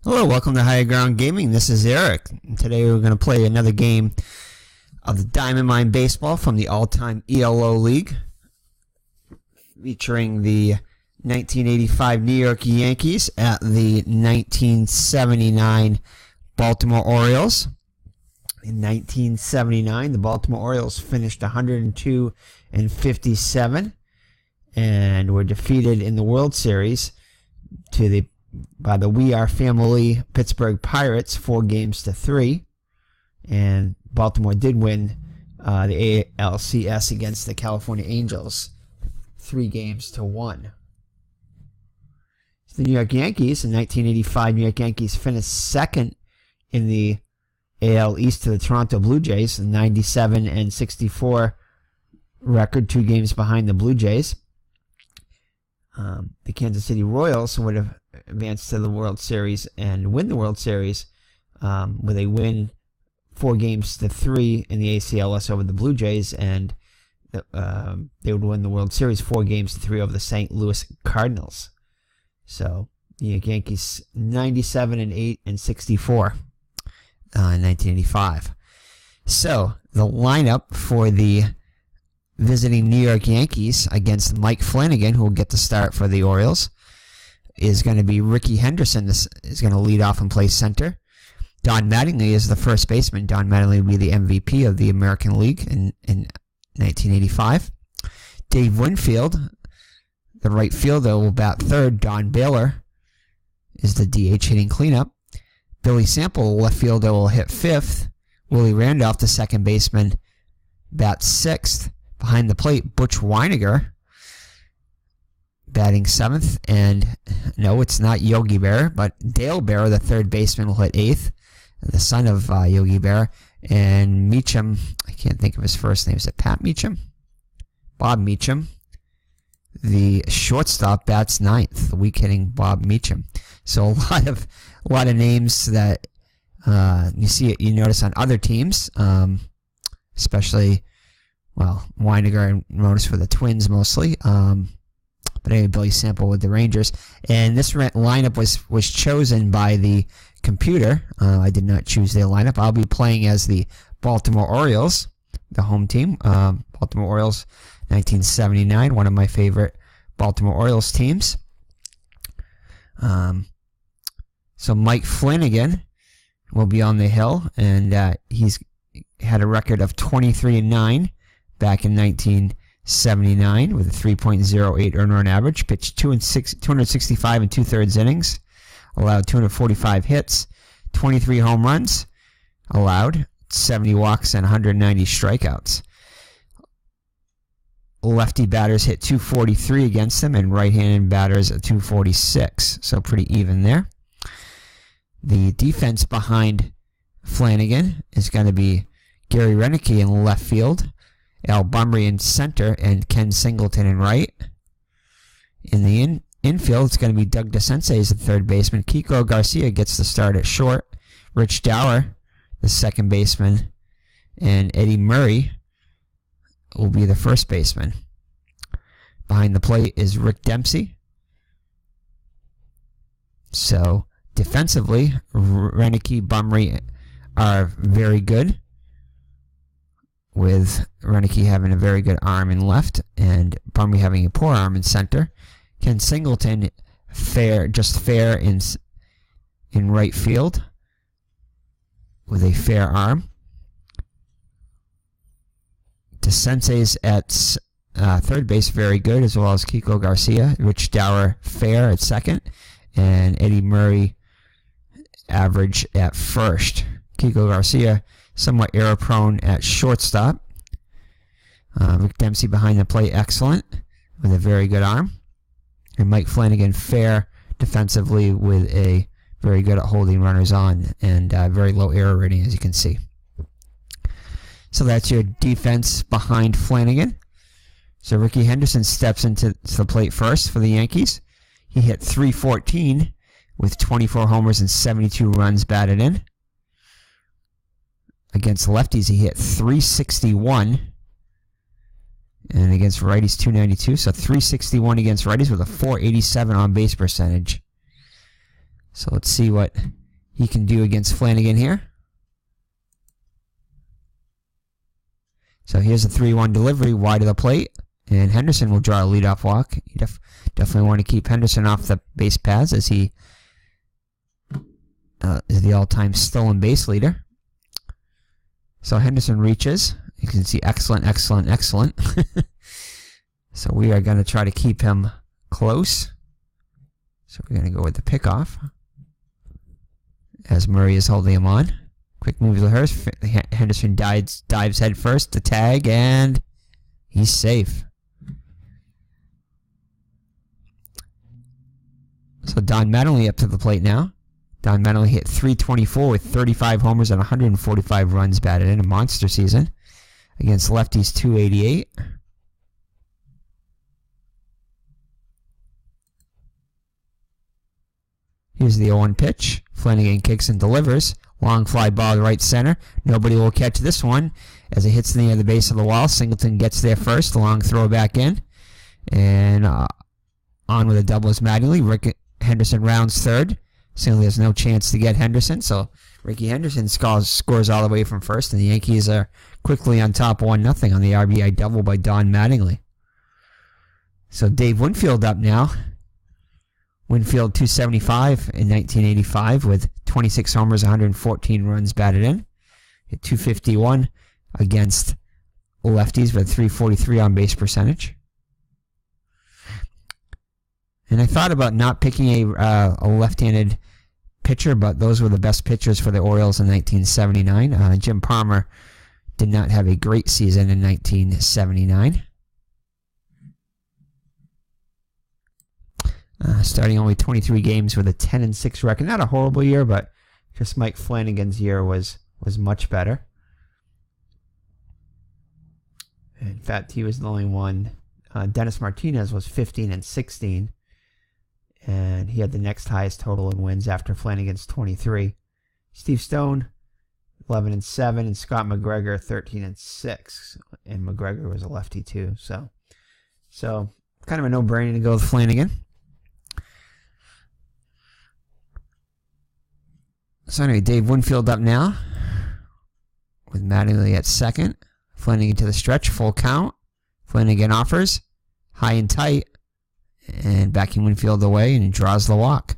Hello, welcome to Higher Ground Gaming. This is Eric. And today we're going to play another game of the Diamond Mine Baseball from the all-time ELO League, featuring the 1985 New York Yankees at the 1979 Baltimore Orioles. In 1979, the Baltimore Orioles finished 102-57 and were defeated in the World Series by the We Are Family Pittsburgh Pirates 4-3, and Baltimore did win the ALCS against the California Angels 3-1. The New York Yankees, in 1985, New York Yankees finished second in the AL East to the Toronto Blue Jays, 97-64 record, 2 games behind the Blue Jays. The Kansas City Royals would have advanced to the World Series and win the World Series, where they win 4-3 in the ACLS over the Blue Jays, and they would win the World Series 4-3 over the St. Louis Cardinals. So the Yankees 97-8-64 in 1985. So the lineup for the visiting New York Yankees against Mike Flanagan, who will get the start for the Orioles, is going to be Rickey. Henderson is going to lead off and play center. Don Mattingly is the first baseman. Don Mattingly will be the MVP of the American League in 1985. Dave Winfield, the right fielder, will bat third. Don Baylor is the DH hitting cleanup. Billy Sample, the left fielder, will hit fifth. Willie Randolph, the second baseman, bats sixth. Behind the plate, Butch Weiniger batting seventh. And no, it's not Yogi Berra, but Dale Berra, the third baseman, will hit eighth, the son of Yogi Berra. And Meacham, I can't think of his first name. Is it Pat Meacham? Bob Meacham, the shortstop, bats ninth, the weak hitting Bob Meacham. So a lot of names that you notice on other teams, especially, well, Weiniger and Ronas for the Twins mostly. But anyway, Billy Sample with the Rangers. And this lineup was chosen by the computer. I did not choose their lineup. I'll be playing as the Baltimore Orioles, the home team. Baltimore Orioles, 1979, one of my favorite Baltimore Orioles teams. So Mike Flanagan will be on the hill, and he's had a record of 23-9 back in 1979 with a 3.08 earned run average. Pitched 265 and 2/3 innings, allowed 245 hits, 23 home runs allowed, 70 walks, and 190 strikeouts. Lefty batters hit 243 against him, and right-handed batters at 246. So pretty even there. The defense behind Flanagan is going to be Gary Rickey in left field, Al Bumry in center, and Ken Singleton in right. In the infield, it's going to be Doug DeCense as the third baseman. Kiko Garcia gets the start at short. Rich Dower, the second baseman, and Eddie Murray will be the first baseman. Behind the plate is Rick Dempsey. So defensively, Rickey, Bumry are very good, with Rickey having a very good arm in left and Bumry having a poor arm in center. Ken Singleton, just fair in right field with a fair arm. DeCence's at third base, very good, as well as Kiko Garcia. Rich Dower, fair at second, and Eddie Murray, average at first. Kiko Garcia, somewhat error-prone at shortstop. Rick Dempsey behind the plate, excellent, with a very good arm. And Mike Flanagan, fair defensively, with a very good at holding runners on, and very low error rating, as you can see. So that's your defense behind Flanagan. So Rickey Henderson steps into the plate first for the Yankees. He hit .314 with 24 homers and 72 runs batted in. Against lefties, he hit .361. And against righties, .292. So .361 against righties with a .487 on-base percentage. So let's see what he can do against Flanagan here. So here's a 3-1 delivery wide of the plate. And Henderson will draw a leadoff walk. You definitely want to keep Henderson off the base paths as he is the all-time stolen base leader. So Henderson reaches. You can see excellent, excellent, excellent. So we are going to try to keep him close. So we're going to go with the pickoff as Murray is holding him on. Quick move to the Hurst. Henderson dives head first to tag, and he's safe. So Don Mattingly up to the plate now. Don Mattingly hit .324 with 35 homers and 145 runs batted in a monster season against lefties .288. Here's the 0-1 pitch. Flanagan kicks and delivers. Long fly ball to right center. Nobody will catch this one as it hits near the base of the wall. Singleton gets there first. Long throw back in. And on with a double is Mattingly. Henderson rounds third. Singleton has no chance to get Henderson. So Rickey Henderson scores all the way from first. And the Yankees are quickly on top 1-0 on the RBI double by Don Mattingly. So Dave Winfield up now. Winfield 275 in 1985 with 26 homers, 114 runs batted in. Hit .251 against lefties with 343 on base percentage. And I thought about not picking a left-handed pitcher, but those were the best pitchers for the Orioles in 1979. Jim Palmer did not have a great season in 1979. Starting only 23 games with a 10-6 record. Not a horrible year, but just Mike Flanagan's year was much better. In fact, he was the only one. Dennis Martinez was 15-16, and he had the next highest total in wins after Flanagan's 23. Steve Stone 11-7, and Scott McGregor 13-6, and McGregor was a lefty too. So kind of a no-brainer to go with Flanagan. So anyway, Dave Winfield up now with Mattingly at second. Flanagan to the stretch, full count. Flanagan offers, high and tight, and backing Winfield away, and he draws the walk.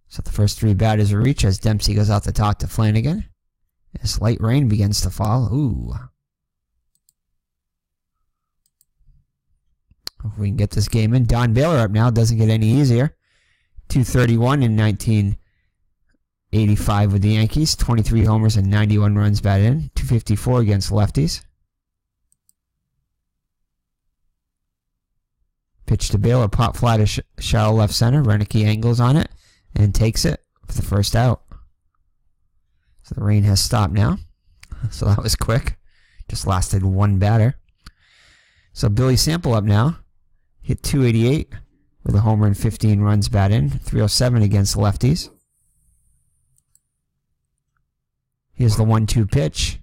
So the first three batters are reached as Dempsey goes out the top to Flanagan. As light rain begins to fall. Ooh. Hope we can get this game in. Don Baylor up now, doesn't get any easier. 231 in 1985 with the Yankees, 23 homers and 91 runs batted in, 254 against lefties. Pitch to Baylor, pop fly to shallow left center. Rickey angles on it and takes it for the first out. So the rain has stopped now. So that was quick. Just lasted one batter. So Billy Sample up now. Hit 288 with a homer and 15 runs batted in, 307 against lefties. Here's the 1-2 pitch.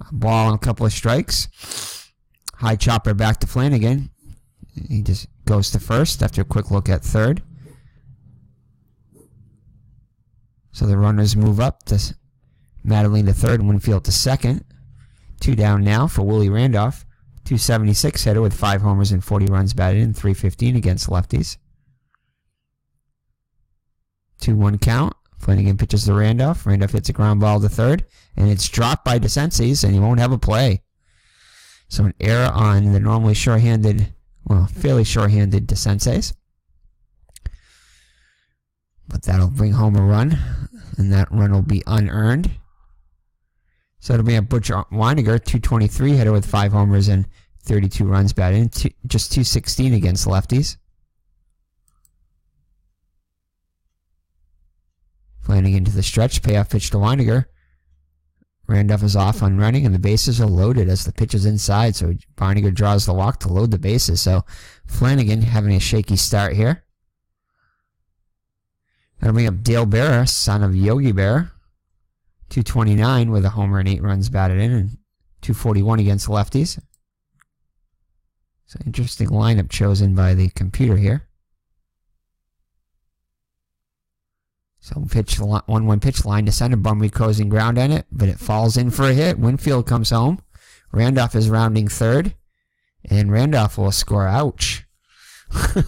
A ball and a couple of strikes. High chopper back to Flanagan. He just goes to first after a quick look at third. So the runners move up to Mattingly to third and Winfield to second. 2 down now for Willie Randolph. 276 hitter with 5 homers and 40 runs batted in, 315 against lefties. 2-1 count. Flanagan pitches to Randolph. Randolph hits a ground ball to third, and it's dropped by DeCences, and he won't have a play. So an error on the normally fairly short-handed DeCences. But that'll bring home a run, and that run will be unearned. So it'll be a Butch Weininger, 223 hitter with 5 homers and 32 runs batted in, just 216 against lefties. Flanagan to the stretch, payoff pitch to Weininger. Randolph is off on running, and the bases are loaded as the pitch is inside, so Weininger draws the walk to load the bases. So Flanagan having a shaky start here. That'll bring up Dale Berra, son of Yogi Berra. 229 with a homer and 8 runs batted in, and 241 against lefties. So interesting lineup chosen by the computer here. So 1-1 pitch, line to center. Bumry closing ground on it, but it falls in for a hit. Winfield comes home. Randolph is rounding third, and Randolph will score. Ouch.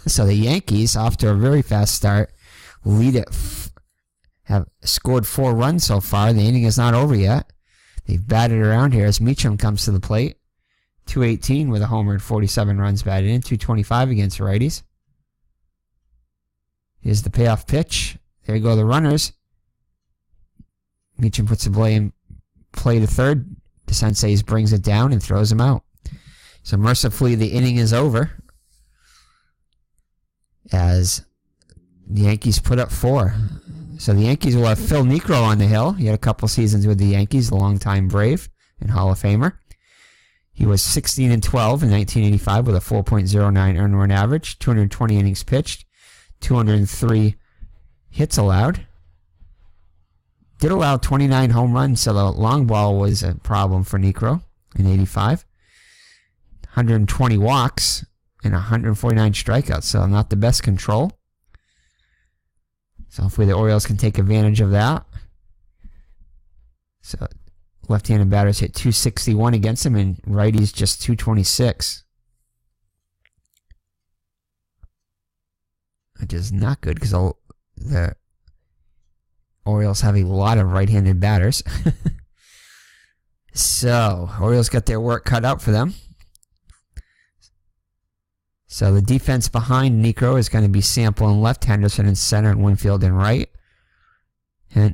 So the Yankees, off to a very fast start, lead it. Have scored 4 runs so far. The inning is not over yet. They've batted around here as Meacham comes to the plate. 218 with a homer and 47 runs batted in. 225 against righties. Here's the payoff pitch. There go the runners. Meacham puts the play to third. DeSenseis brings it down and throws him out. So mercifully, the inning is over as the Yankees put up 4. So the Yankees will have Phil Niekro on the hill. He had a couple seasons with the Yankees, the longtime Brave and Hall of Famer. He was 16-12 in 1985 with a 4.09 earned run average, 220 innings pitched, 203 hits allowed. Did allow 29 home runs, so the long ball was a problem for Niekro in 85. 120 walks and 149 strikeouts, so not the best control. So hopefully the Orioles can take advantage of that. So left-handed batters hit 261 against him, and righties just 226. Which is not good because the Orioles have a lot of right-handed batters. So, Orioles got their work cut out for them. So the defense behind Niekro is going to be Sample in left, Henderson in center, and Winfield in right.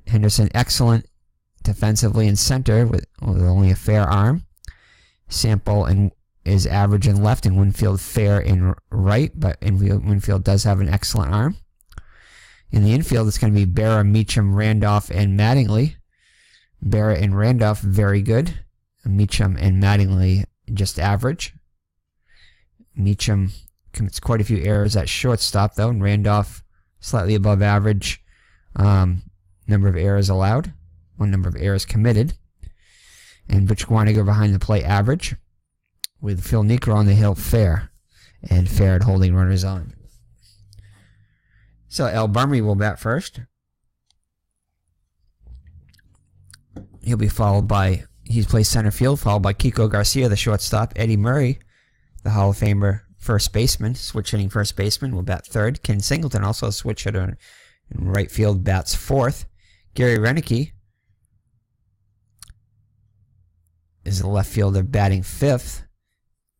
Henderson excellent defensively in center with only a fair arm. Sample is average in left, and Winfield fair in right, but Winfield does have an excellent arm. In the infield, it's going to be Berra, Meacham, Randolph, and Mattingly. Berra and Randolph, very good. Meacham and Mattingly, just average. Meacham commits quite a few errors at shortstop, though, and Randolph, slightly above average number of errors allowed, number of errors committed. And Butch Guaniger behind the plate, average, with Phil Niekro on the hill, fair, and fair at holding runners on. So El Bumry will bat first. He'll be followed by, he plays center field, followed by Kiko Garcia, the shortstop. Eddie Murray, the Hall of Famer first baseman, switch hitting first baseman, will bat third. Ken Singleton, also a switch hitter in right field, bats fourth. Gary Rickey is the left fielder batting fifth.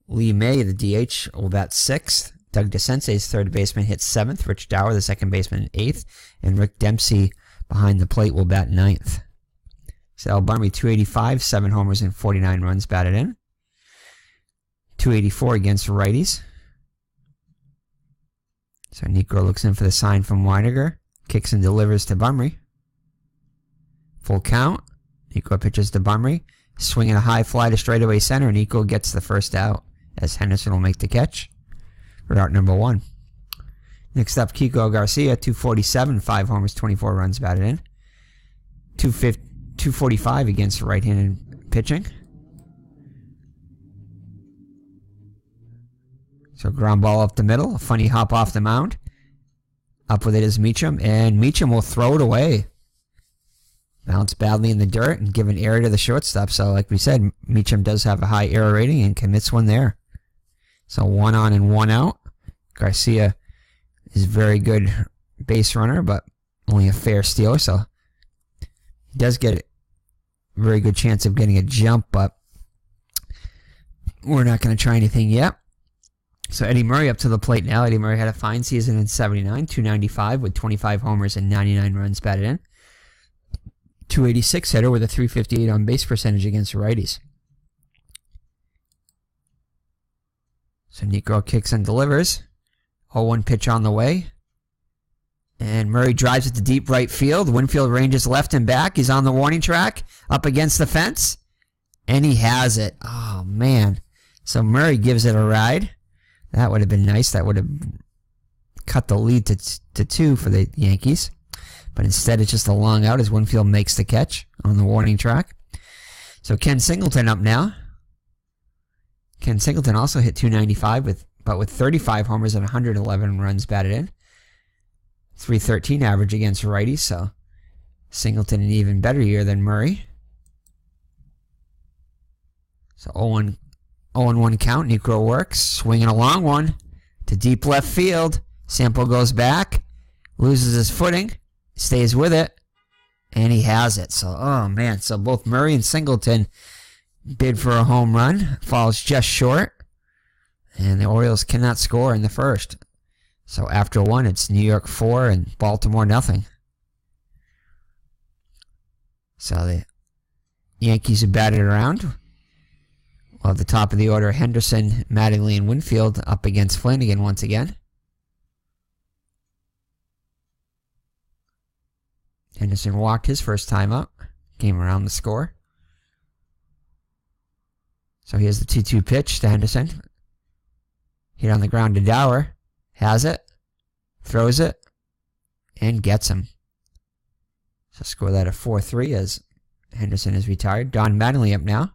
Lee May, the DH, will bat sixth. Doug DeSenseis, third baseman, hits seventh. Rich Dower, the second baseman, eighth. And Rick Dempsey, behind the plate, will bat ninth. So El Bumry, 285, 7 homers and 49 runs batted in. 284 against righties. So Niekro looks in for the sign from Weiniger. Kicks and delivers to Bumry. Full count. Niekro pitches to Bumry. Swinging a high fly to straightaway center. Niekro gets the first out as Henderson will make the catch for out number 1. Next up, Kiko Garcia, 247, 5 homers, 24 runs batted in. 245 against right-handed pitching. So ground ball up the middle. A funny hop off the mound. Up with it is Meacham. And Meacham will throw it away. Bounce badly in the dirt and give an error to the shortstop. So like we said, Meacham does have a high error rating and commits one there. So 1 on and 1 out. Garcia is a very good base runner, but only a fair stealer. So he does get a very good chance of getting a jump, but we're not going to try anything yet. So Eddie Murray up to the plate now. Eddie Murray had a fine season in 79, 295 with 25 homers and 99 runs batted in. 286 hitter with a 358 on base percentage against righties. So Niekro kicks and delivers. 0-1 pitch on the way. And Murray drives it to deep right field. Winfield ranges left and back. He's on the warning track. Up against the fence. And he has it. Oh, man. So Murray gives it a ride. That would have been nice. That would have cut the lead to 2 for the Yankees. But instead, it's just a long out as Winfield makes the catch on the warning track. So Ken Singleton up now. Ken Singleton also hit 295 with 35 homers and 111 runs batted in. .313 average against righties, so Singleton an even better year than Murray. So 0-1 count. Niekro works. Swinging a long one to deep left field. Sample goes back. Loses his footing. Stays with it. And he has it. So, oh man. So both Murray and Singleton bid for a home run. Falls just short. And the Orioles cannot score in the first. So after one, it's New York 4 and Baltimore nothing. So the Yankees have batted around. Well, at the top of the order, Henderson, Mattingly, and Winfield up against Flanagan once again. Henderson walked his first time up. Came around the score. So here's the 2-2 pitch to Henderson. Hit on the ground to Dower. Has it. Throws it. And gets him. So score that at 4-3 as Henderson is retired. Don Mattingly up now.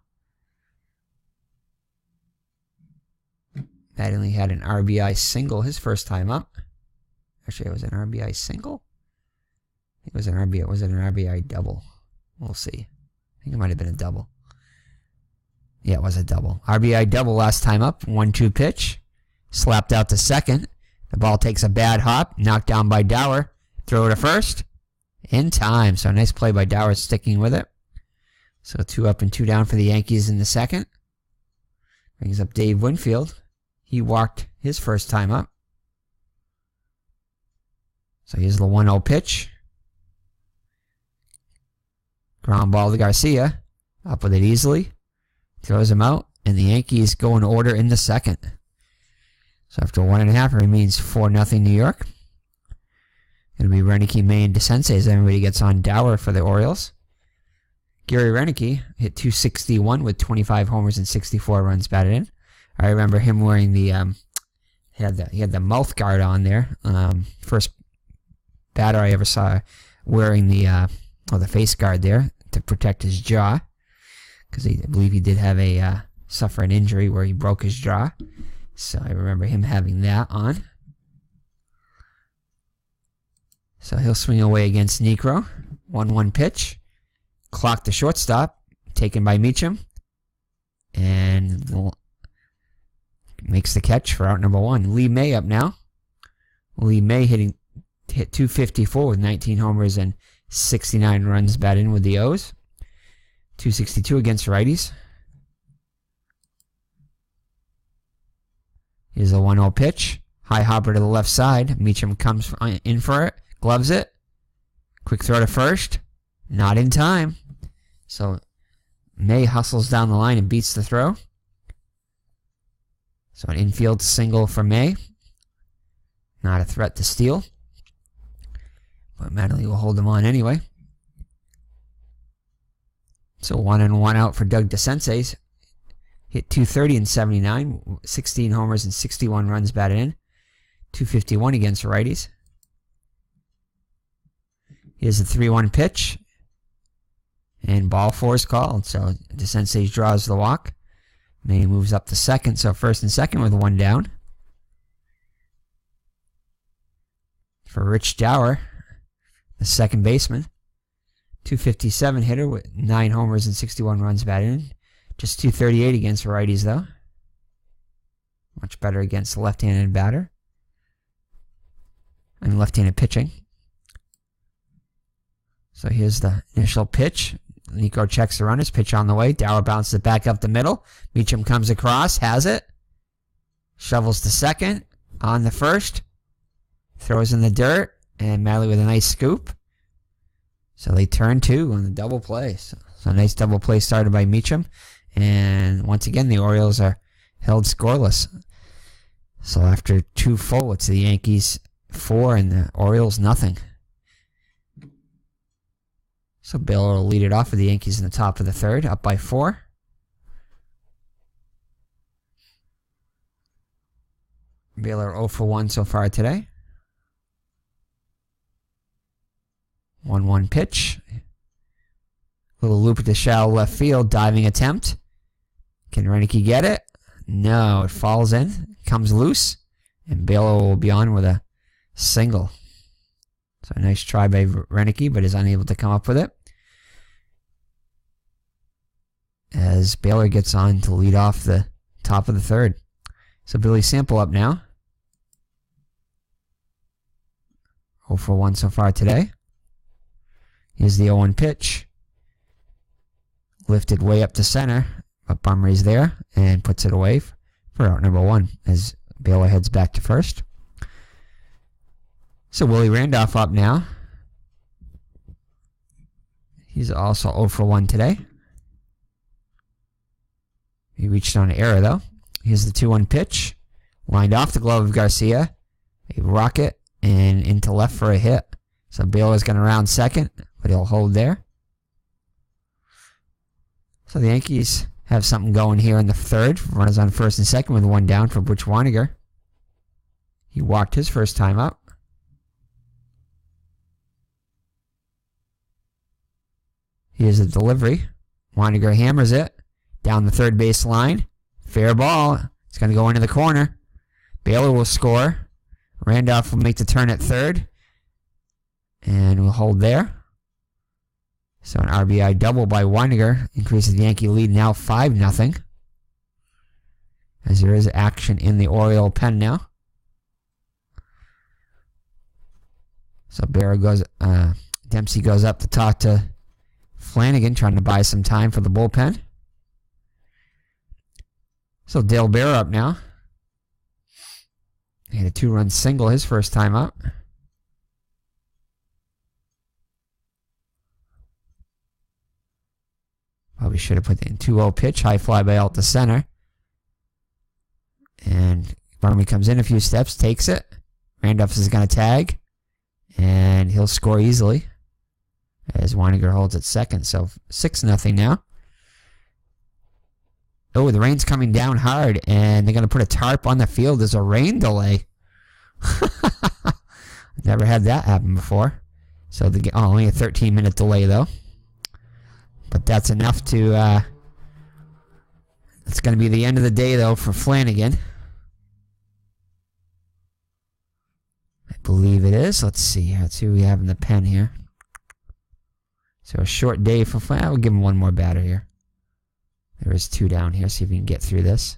Mattingly had an RBI single his first time up. Actually, it was an RBI single. I think it was an RBI. Was it an RBI double? We'll see. I think it might have been a double. Yeah, it was a double. RBI double last time up. 1-2 pitch. Slapped out to second. The ball takes a bad hop. Knocked down by Dower. Throw to first. In time. So nice play by Dower sticking with it. So 2 up and 2 down for the Yankees in the second. Brings up Dave Winfield. He walked his first time up. So here's the 1-0 pitch. Ground ball to Garcia. Up with it easily. Throws him out. And the Yankees go in order in the second. So after 1.5, it remains 4-0 New York. It'll be Rickey, May, and DeSense as everybody gets on Dower for the Orioles. Gary Rickey hit .261 with 25 homers and 64 runs batted in. I remember him wearing the he had the mouth guard on there. First batter I ever saw wearing the face guard there to protect his jaw, because I believe he did have suffer an injury where he broke his jaw. So I remember him having that on. So he'll swing away against Niekro. 1-1 pitch. Clock to shortstop. Taken by Meacham. And makes the catch for out number 1. Lee May up now. Lee May hit .254 with 19 homers and 69 runs batted in with the O's. .262 against righties. Here's a 1-0 pitch. High hopper to the left side. Meacham comes in for it. Gloves it. Quick throw to first. Not in time. So May hustles down the line and beats the throw. So an infield single for May. Not a threat to steal. But Mattingly will hold him on anyway. So 1-1 out for Doug DeSense. Hit .230 and 79. 16 homers and 61 runs batted in. .251 against righties. Here's a 3-1 pitch. And ball 4 is called. So DeSense draws the walk. May moves up to second. So first and second with 1 down. For Rich Dower, the second baseman. .257 hitter with 9 homers and 61 runs batted in. Just .238 against righties though. Much better against the left-handed batter. And left-handed pitching. So here's the initial pitch. Nico checks the runners. Pitch on the way. Dower bounces it back up the middle. Meacham comes across. Has it. Shovels to second. On the first. Throws in the dirt. And Mattingly with a nice scoop. So they turn 2 on the double play. So a nice double play started by Meacham. And once again, the Orioles are held scoreless. So after 2 full, it's the Yankees 4 and the Orioles nothing. So Baylor will lead it off with the Yankees in the top of the third, up by 4. Baylor 0 for 1 so far today. 1-1 pitch. Little loop at the shallow left field, diving attempt. Can Rickey get it? No, it falls in, comes loose, and Baylor will be on with a single. So a nice try by Rickey, but is unable to come up with it. As Baylor gets on to lead off the top of the third. So Billy Sample up now. 0 for 1 so far today. Here's the 0-1 pitch. Lifted way up to center, but Bumry's there and puts it away for out number 1 as Baylor heads back to first. So Willie Randolph up now. He's also 0 for 1 today. He reached on an error though. Here's the 2-1 pitch. Lined off the glove of Garcia. A rocket and into left for a hit. So Baylor's going to round second, but he'll hold there. So the Yankees have something going here in the third. Runners on first and second with 1 down for Butch Weiniger. He walked his first time up. Here's the delivery. Weiniger hammers it down the third base line. Fair ball. It's going to go into the corner. Baylor will score. Randolph will make the turn at third. And we'll hold there. So an RBI double by Weiniger increases the Yankee lead now 5-0. As there is action in the Oriole pen now. So Dempsey goes up to talk to Flanagan, trying to buy some time for the bullpen. So Dale Bear up now. He had a 2-run single his first time up. Probably should have put in 2-0 pitch. High fly by out to center. And Barmy comes in a few steps, takes it. Randolph is going to tag. And he'll score easily. As Weiniger holds at second. So 6-0 now. Oh, the rain's coming down hard. And they're going to put a tarp on the field. There's a rain delay. Never had that happen before. So only a 13-minute delay though. But that's enough to, it's going to be the end of the day, though, for Flanagan. I believe it is. Let's see here. Let's see who we have in the pen here. So a short day for Flanagan. We'll give him one more batter here. There is 2 down here. See if we can get through this.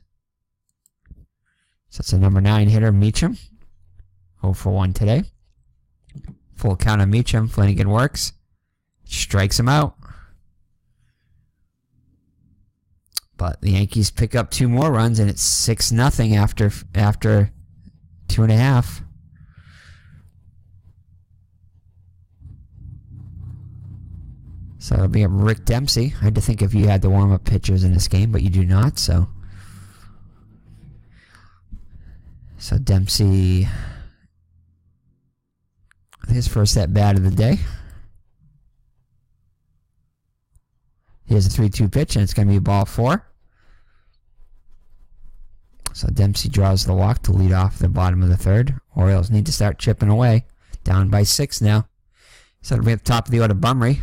So it's a number 9 hitter, Meacham. 0 for 1 today. Full count on Meacham. Flanagan works. Strikes him out. But the Yankees pick up 2 more runs, and it's 6-0 after 2.5. So it'll be up Rick Dempsey. I had to think if you had the warm-up pitchers in this game, but you do not. So Dempsey, his first at-bat of the day. Here's a 3-2 pitch, and it's going to be ball 4. So Dempsey draws the walk to lead off the bottom of the third. Orioles need to start chipping away. Down by 6 now. So it'll be at the top of the order, Bumry.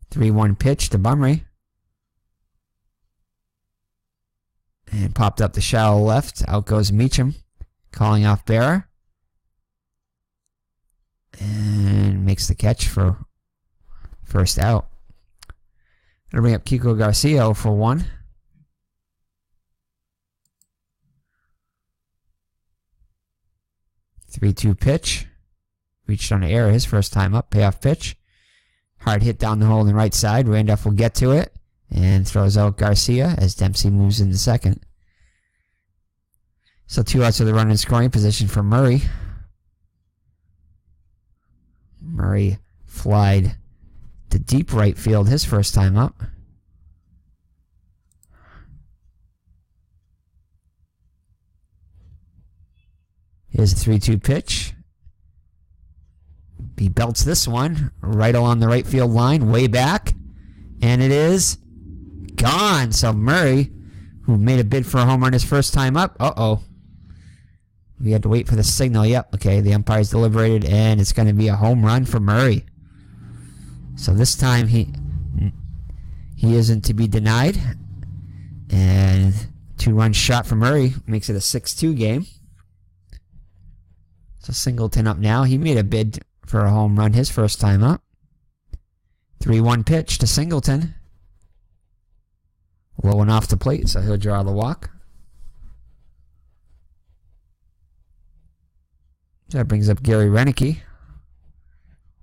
(3-1) pitch to Bumry. And popped up the shallow left. Out goes Meacham. Calling off Bearer. And makes the catch for first out. It'll bring up Kiko Garcia 0 for 1. (3-2) pitch. Reached on an error his first time up. Payoff pitch. Hard hit down the hole on the right side. Randolph will get to it. And throws out Garcia as Dempsey moves into second. So 2 outs with the runner in scoring position for Murray. Murray flied to deep right field his first time up. Here's a 3-2 pitch. He belts this one right along the right field line, way back. And it is gone. So Murray, who made a bid for a home run his first time up. Uh-oh. We had to wait for the signal. Yep, okay, the umpire's deliberated, and it's going to be a home run for Murray. So this time he isn't to be denied. And 2-run shot from Murray makes it a 6-2 game. So Singleton up now. He made a bid for a home run his first time up. 3-1 pitch to Singleton. Low and off the plate, so he'll draw the walk. So that brings up Gary Rickey.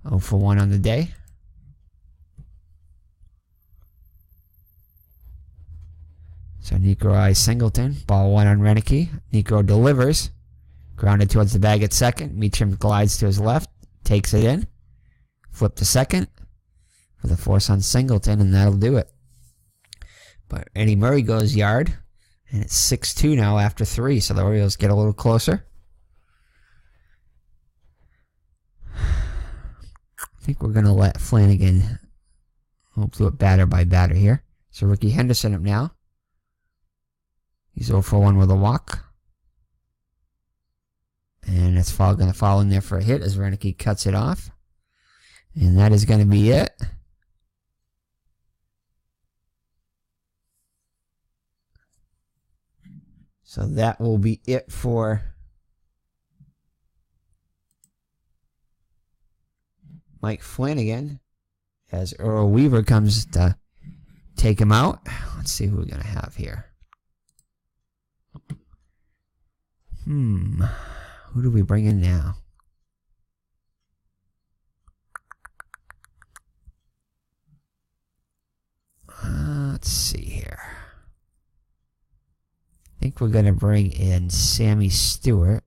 0 for 1 on the day. So Nico eyes Singleton. Ball 1 on Rickey. Nico delivers. Grounded towards the bag at second. Meacham glides to his left. Takes it in. Flip to second. For the force on Singleton, and that'll do it. But Eddie Murray goes yard. And it's 6-2 now after 3. So the Orioles get a little closer. I think we're going to let Flanagan do it batter by batter here. So Rickey Henderson up now. He's 0 for 1 with a walk. And it's going to fall in there for a hit as Rickey cuts it off. And that is going to be it. So that will be it for Mike Flanagan as Earl Weaver comes to take him out. Let's see who we're going to have here. Who do we bring in now? Let's see here. I think we're going to bring in Sammy Stewart.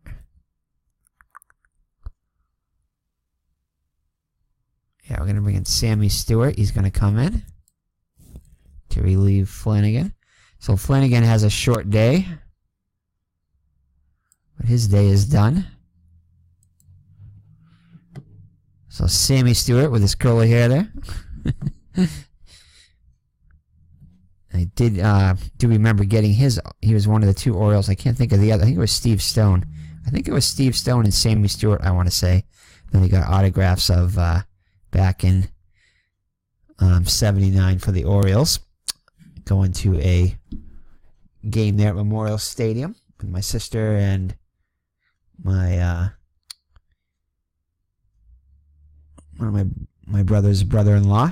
Yeah, we're going to bring in Sammy Stewart. He's going to come in to relieve Flanagan. So Flanagan has a short day. But his day is done. So Sammy Stewart with his curly hair there. I do remember getting his. He was one of the 2 Orioles. I can't think of the other. I think it was Steve Stone. I think it was Steve Stone and Sammy Stewart, I want to say. Then he got autographs of back in 79 for the Orioles. Going to a game there at Memorial Stadium with my sister and my one of my brother's brother-in-law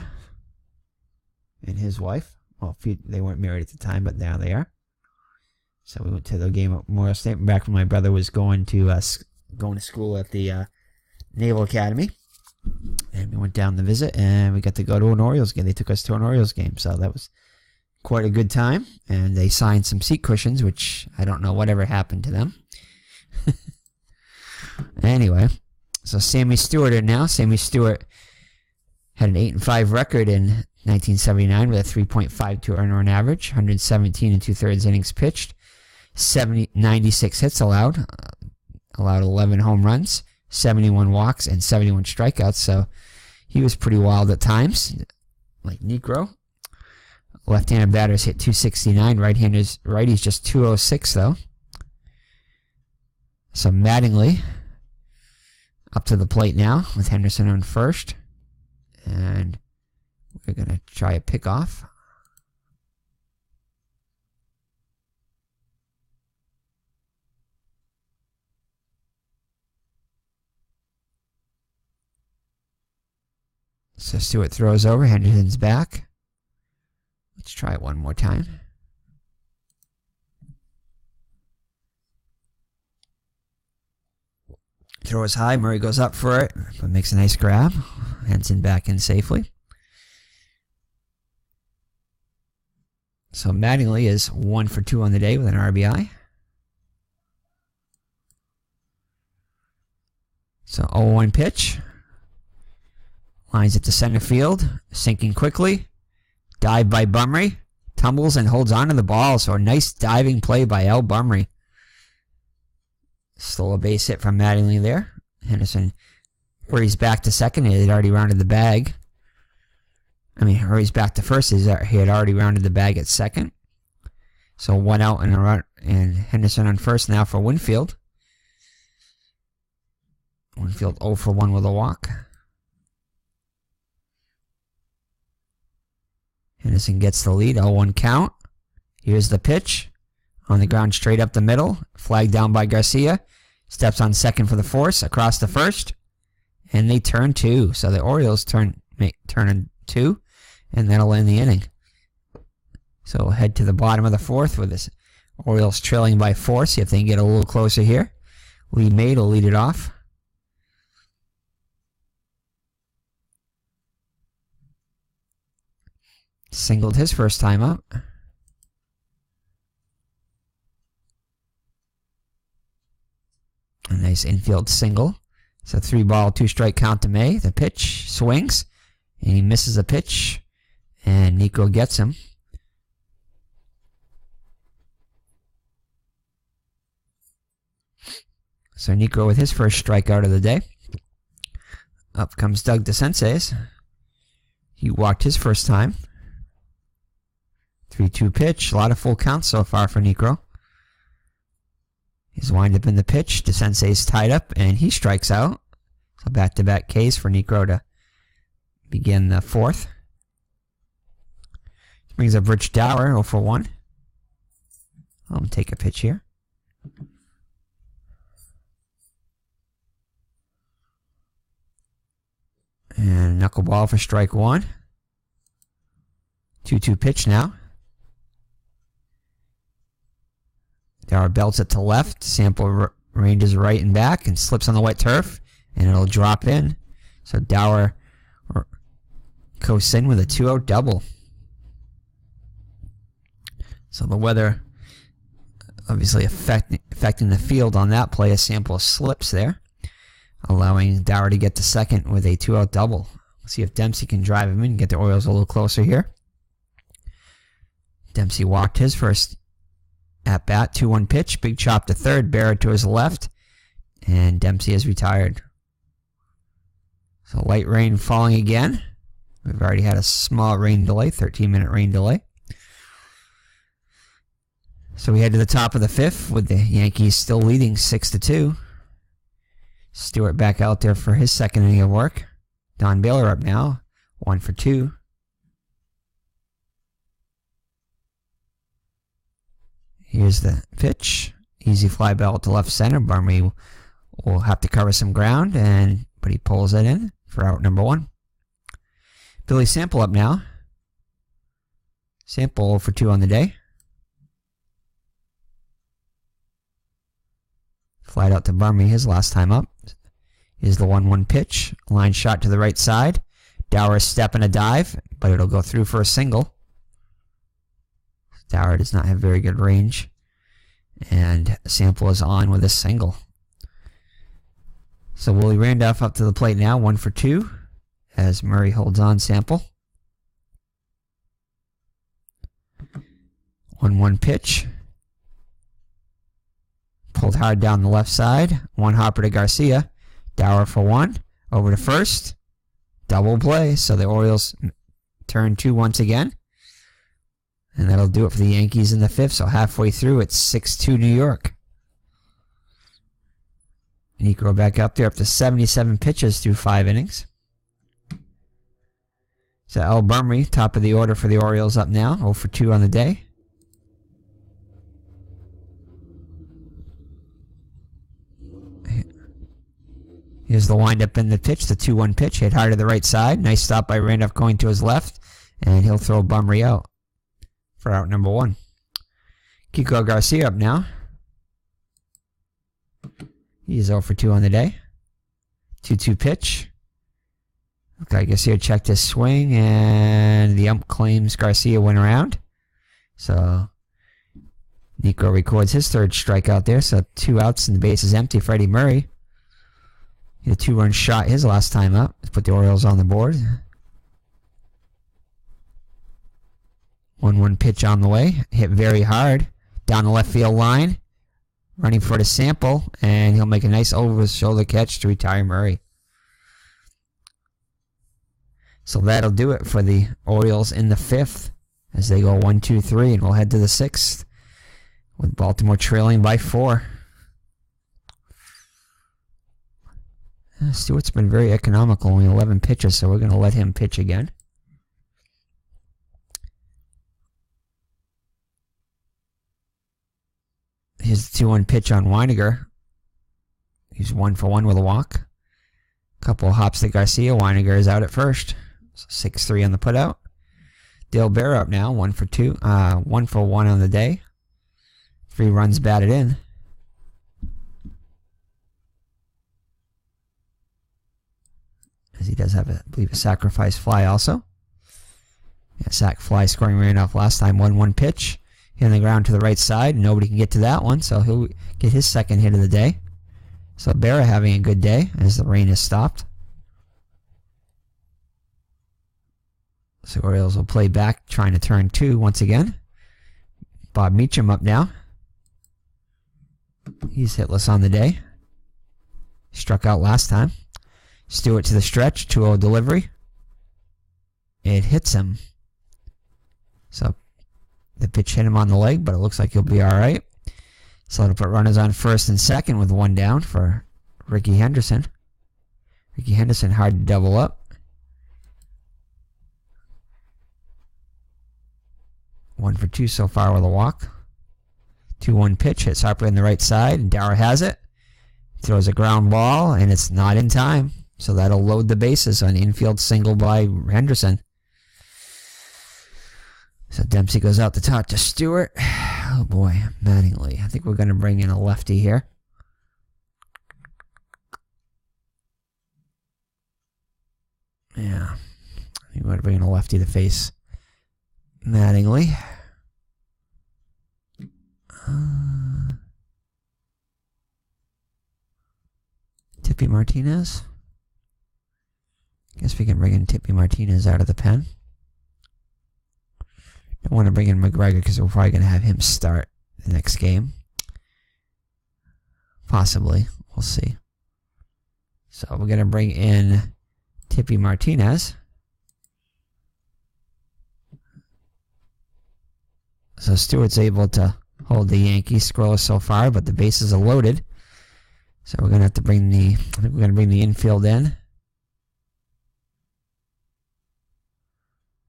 and his wife. Well, they weren't married at the time, but now they are. So we went to the game at Memorial Stadium back when my brother was going to school at the Naval Academy, and we went down to visit, and we got to go to an Orioles game. They took us to an Orioles game, so that was quite a good time. And they signed some seat cushions, which I don't know whatever happened to them. Anyway, so Sammy Stewart in now. Sammy Stewart had an 8-5 record in 1979 with a 3.52 earned run average, 117 2/3 innings pitched, 96 hits allowed 11 home runs, 71 walks, and 71 strikeouts. So he was pretty wild at times, like Negro. Left-handed batters hit 269, righties just 206 though. So Mattingly up to the plate now with Henderson on first, and we're going to try a pickoff. So Stewart throws over. Henderson's back. Let's try it one more time. Throw is high. Murray goes up for it, but makes a nice grab. Henson back in safely. So Mattingly is 1 for 2 on the day with an RBI. So 0-1 pitch. Lines it to center field. Sinking quickly. Dive by Bumry. Tumbles and holds on to the ball. So a nice diving play by Al Bumry. Stole a base hit from Mattingly there. Henderson hurries back to second. He had already rounded the bag. Hurries back to first. He had already rounded the bag at second. So 1 out and a run, and Henderson on first now for Winfield. Winfield 0 for 1 with a walk. Henderson gets the lead. 0-1 count. Here's the pitch. On the ground straight up the middle. Flag down by Garcia. Steps on second for the force. Across the first. And they turn 2. So the Orioles turn 2. And that'll end the inning. So we'll head to the bottom of the 4th with this Orioles trailing by 4. See if they can get a little closer here. Lee Maid will lead it off. Singled his first time up. A nice infield single. It's a 3-ball, 2-strike count to May. The pitch swings, and he misses a pitch, and Nico gets him. So Nico with his first strikeout of the day. Up comes Doug DeSenseis. He walked his first time. 3-2 pitch. A lot of full counts so far for Nico. He's wind up in the pitch. DeSensei's tied up, and he strikes out. So back-to-back Ks for Nico to begin the 4th. Brings up Rich Dower, 0 for 1. I'll take a pitch here. And knuckleball for strike 1. 2-2 pitch now. Dower belts it to left. Sample ranges right and back and slips on the wet turf. And it'll drop in. So Dower coasts in with a 2-out double. So the weather obviously affecting the field on that play. A Sample slips there, allowing Dower to get to second with a 2-out double. Let's see if Dempsey can drive him in and get the Orioles a little closer here. Dempsey walked his first at-bat. 2-1 pitch. Big chop to third. Barrett to his left. And Dempsey is retired. So light rain falling again. We've already had a small rain delay. 13-minute rain delay. So we head to the top of the 5th with the Yankees still leading 6-2. Stewart back out there for his second inning of work. Don Baylor up now, 1 for 2. Here's the pitch. Easy fly ball to left center. Barmy will have to cover some ground, but he pulls it in for out number 1. Billy Sample up now. Sample 0 for 2 on the day. Flied out to Barmy his last time up. Is the 1-1 pitch. Line shot to the right side. Dower step and a dive, but it'll go through for a single. Dower does not have very good range. And Sample is on with a single. So Willie Randolph up to the plate now, 1 for 2. As Murray holds on Sample. 1-1 pitch. Pulled hard down the left side. 1 hopper to Garcia. Dower for 1. Over to first. Double play. So the Orioles turn 2 once again. And that'll do it for the Yankees in the 5th. So halfway through, it's 6-2 New York. Nico back up there, up to 77 pitches through 5 innings. So Al Burmry, top of the order for the Orioles up now. 0 for 2 on the day. Here's the windup in the pitch, the 2-1 pitch. Hit hard to the right side. Nice stop by Randolph going to his left. And he'll throw Burmry out for out number 1. Kiko Garcia up now. He's 0 for 2 on the day. 2-2 pitch. Okay, Garcia checked his swing, and the ump claims Garcia went around. So Nico records his 3rd strikeout there. So 2 outs and the base is empty. Freddie Murray. He had a 2-run shot his last time up. Let's put the Orioles on the board. 1-1 pitch on the way. Hit very hard. Down the left field line. Running for the Sample. And he'll make a nice over-the-shoulder catch to retire Murray. So that'll do it for the Orioles in the 5th. As they go 1-2-3. And we'll head to the 6th. With Baltimore trailing by 4. Stewart's been very economical, only 11 pitches, so we're going to let him pitch again. Here's the 2-1 pitch on Weiniger. He's 1-for-1 with a walk. Couple of hops to Garcia. Weiniger is out at first. So 6-3 on the putout. Dale Bear up now, 1-for-2. 1-for-1 on the day. 3 runs batted in. As he does have, I believe, a sacrifice fly also. Yeah, sac fly scoring ran off last time. 1-1 pitch. Hit on the ground to the right side. Nobody can get to that one, so he'll get his second hit of the day. So Berra having a good day as the rain has stopped. So Orioles will play back, trying to turn 2 once again. Bob Meacham up now. He's hitless on the day. Struck out last time. Stewart to the stretch, 2-0 delivery. It hits him. So the pitch hit him on the leg, but it looks like he'll be all right. So it'll put runners on first and second with 1 down for Rickey Henderson. Rickey Henderson hard to double up. 1-for-2 so far with a walk. 2-1 pitch, hits Harper in the right side, and Dara has it. Throws a ground ball, and it's not in time. So that'll load the bases on infield single by Henderson. So Dempsey goes out the top to Stewart. Oh boy, Mattingly. I think we're going to bring in a lefty here. Yeah. I think we're going to bring in a lefty to face Mattingly. Tippy Martinez. Guess we can bring in Tippy Martinez out of the pen. Don't want to bring in McGregor because we're probably going to have him start the next game. Possibly. We'll see. So we're going to bring in Tippy Martinez. So Stewart's able to hold the Yankees scoreless so far, but the bases are loaded. So we're going to have to bring the, I think we're going to bring the infield in.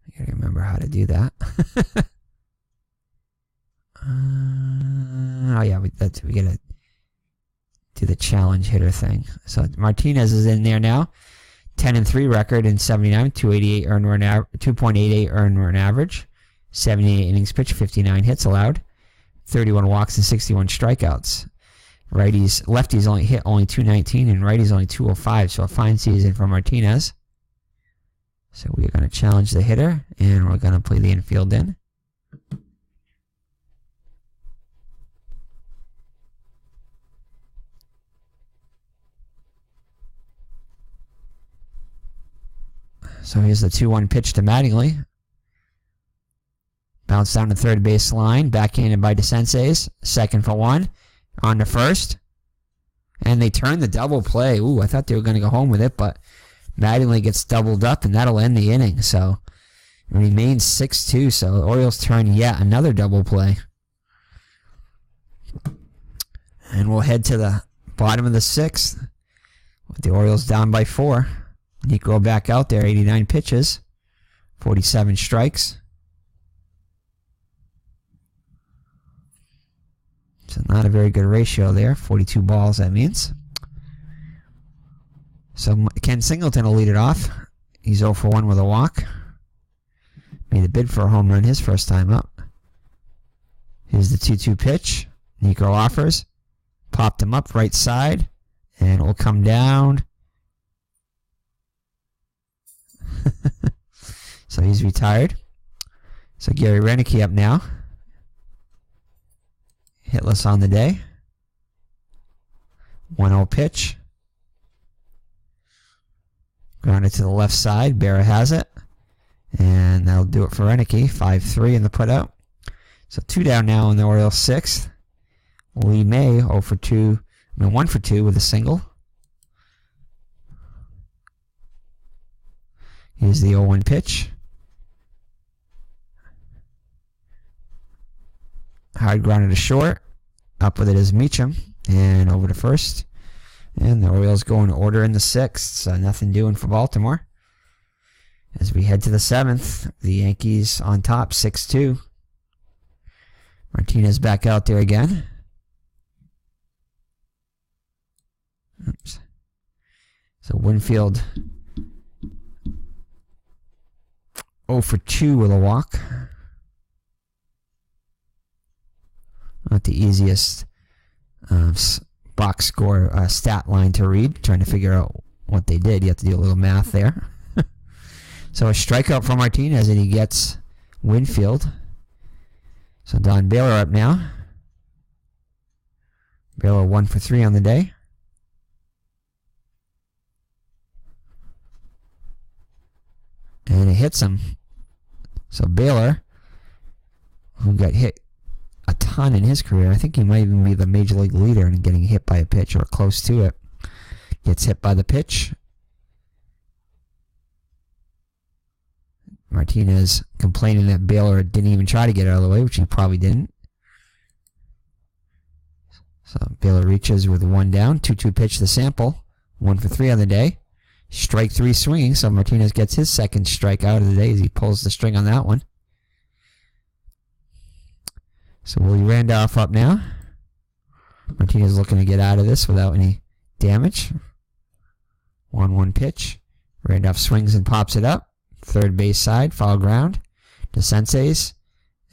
I gotta remember how to do that. Oh yeah, we gotta do the challenge hitter thing. So Martinez is in there now. 10-3 record in 79, 288 earned run 2.88 earned run average, 78 innings pitched, 59 hits allowed, 31 walks and 61 strikeouts. Lefties only hit 219 and righties only 205. So a fine season for Martinez. So we're going to challenge the hitter, and we're going to play the infield in. So here's the 2-1 pitch to Mattingly. Bounce down the third base line, backhanded by DeSense's. 2-for-1, on to first. And they turn the double play. Ooh, I thought they were going to go home with it, but Mattingly gets doubled up, and that'll end the inning. So it remains 6-2. So the Orioles turn yet another double play. And we'll head to the bottom of the 6th with the Orioles down by 4. Nico back out there, 89 pitches, 47 strikes. So not a very good ratio there. 42 balls, that means. So Ken Singleton will lead it off. He's 0-for-1 with a walk. Made a bid for a home run his first time up. Here's the 2-2 pitch. Nico offers. Popped him up right side. And it will come down. So he's retired. So Gary Renicky up now. Hitless on the day. 1-0 pitch. Grounded to the left side. Berra has it. And that'll do it for Renicky. 5-3 in the putout. So 2 down now in the Orioles 6th. Lee May 1-for-2 with a single. Here's the 0-1 pitch. Hard grounded to short. Up with it is Meacham. And over to first. And the Orioles go in order in the 6th. So nothing doing for Baltimore. As we head to the 7th, the Yankees on top, 6-2. Martinez back out there again. Oops. So Winfield 0 for 2 with a walk. Not the easiest box score stat line to read. Trying to figure out what they did. You have to do a little math there. So a strikeout for Martinez, and he gets Winfield. So Don Baylor up now. Baylor 1 for 3 on the day. And it hits him. So Baylor, who got hit a ton in his career, I think he might even be the major league leader in getting hit by a pitch or close to it, gets hit by the pitch. Martinez complaining that Baylor didn't even try to get out of the way, which he probably didn't. So Baylor reaches with 1 down, 2-2 pitch the sample, 1 for 3 on the day. Strike 3 swinging, so Martinez gets his second strikeout of the day as he pulls the string on that one. So Willie Randolph up now. Martinez looking to get out of this without any damage. 1-1 pitch. Randolph swings and pops it up. Third base side, foul ground to Sensei's,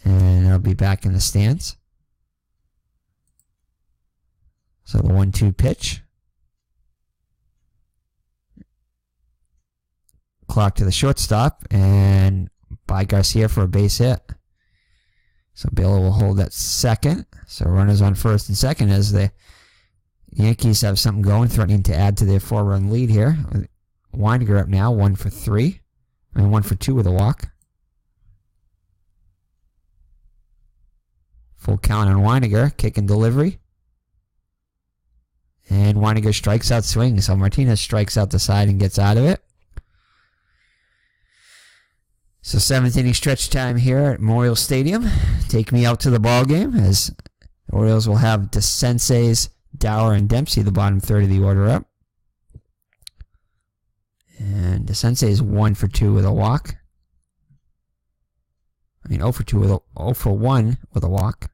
and it'll be back in the stands. So the 1-2 pitch. Clock to the shortstop, and by Garcia for a base hit. So Baylor will hold at second. So runners on first and second as the Yankees have something going, threatening to add to their 4-run lead here. Weininger up now, 1 for 3. And 1 for 2 with a walk. Full count on Weininger. Kick and delivery. And Weininger strikes out swing. So Martinez strikes out the side and gets out of it. So 7th inning stretch time here at Memorial Stadium. Take me out to the ball game as the Orioles will have DeSenseis, Dower, and Dempsey the bottom third of the order up. And DeSensei is 1 for 2 with a walk. 0 for 2 with 0 for 1 with a walk.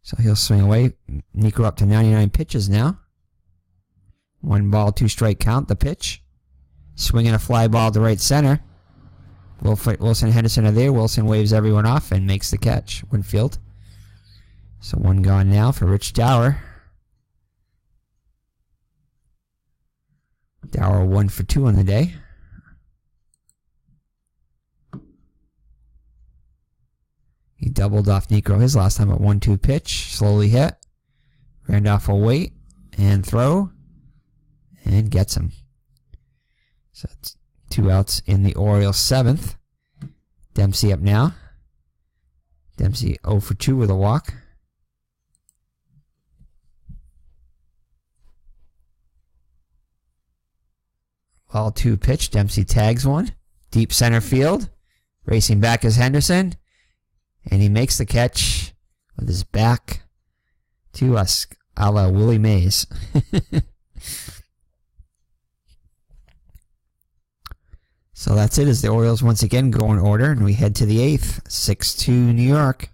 So he'll swing away. Nico up to 99 pitches now. 1 ball, 2 strike count. The pitch. Swinging a fly ball to right center. Wilson and Henderson are there. Wilson waves everyone off and makes the catch. Winfield. So 1 gone now for Rich Dower. Dower 1 for 2 on the day. He doubled off Nico his last time at 1-2 pitch. Slowly hit. Randolph will wait and throw. And gets him. So it's 2 outs in the Orioles' 7th. Dempsey up now. Dempsey 0 for 2 with a walk. Ball 2 pitch. Dempsey tags one. Deep center field. Racing back is Henderson. And he makes the catch with his back to us, a la Willie Mays. So that's it as the Orioles once again go in order. And we head to the 8th. 6-2 New York.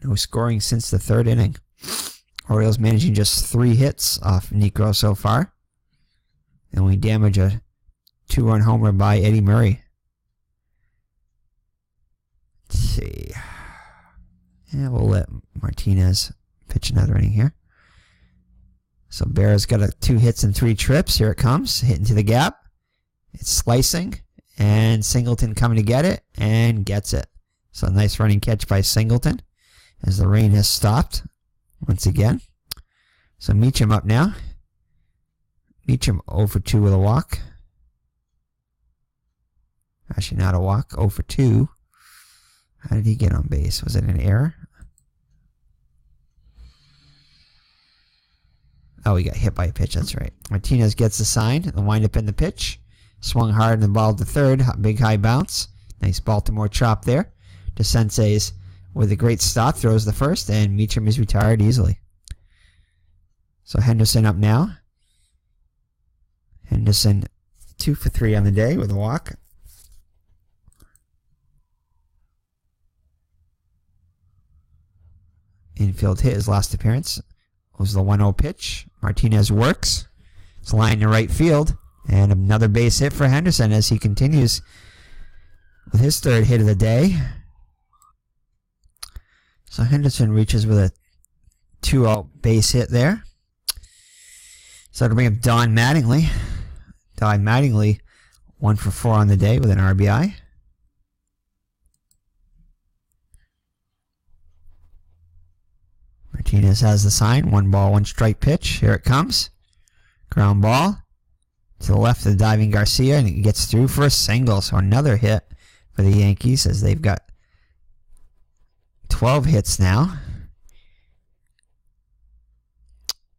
No scoring since the 3rd inning. Orioles managing just 3 hits off Nico so far. And we damage a 2-run homer by Eddie Murray. Let's see. Yeah, we'll let Martinez pitch another inning here. So Berra's got 2 hits and 3 trips. Here it comes. Hitting to the gap. It's slicing. And Singleton coming to get it. And gets it. So a nice running catch by Singleton. As the rain has stopped. Once again. So Meacham up now. Meacham 0 for 2 with a walk. Actually not a walk. 0 for 2. How did he get on base? Was it an error? Oh, he got hit by a pitch. That's right. Martinez gets the sign. The windup in the pitch. Swung hard and the ball to third. Big high bounce. Nice Baltimore chop there. DeSensei's with a great stop. Throws the first. And Meacham is retired easily. So Henderson up now. Henderson 2 for 3 on the day with a walk. Infield hit his last appearance. It was the 1-0 pitch. Martinez works. It's lined to right field. And another base hit for Henderson as he continues with his third hit of the day. So Henderson reaches with a 2-out base hit there. So to bring up Don Mattingly. Don Mattingly, 1 for 4 on the day with an RBI. Martinez has the sign. 1 ball, 1 strike pitch. Here it comes. Ground ball to the left of the diving Garcia, and it gets through for a single. So another hit for the Yankees as they've got 12 hits now.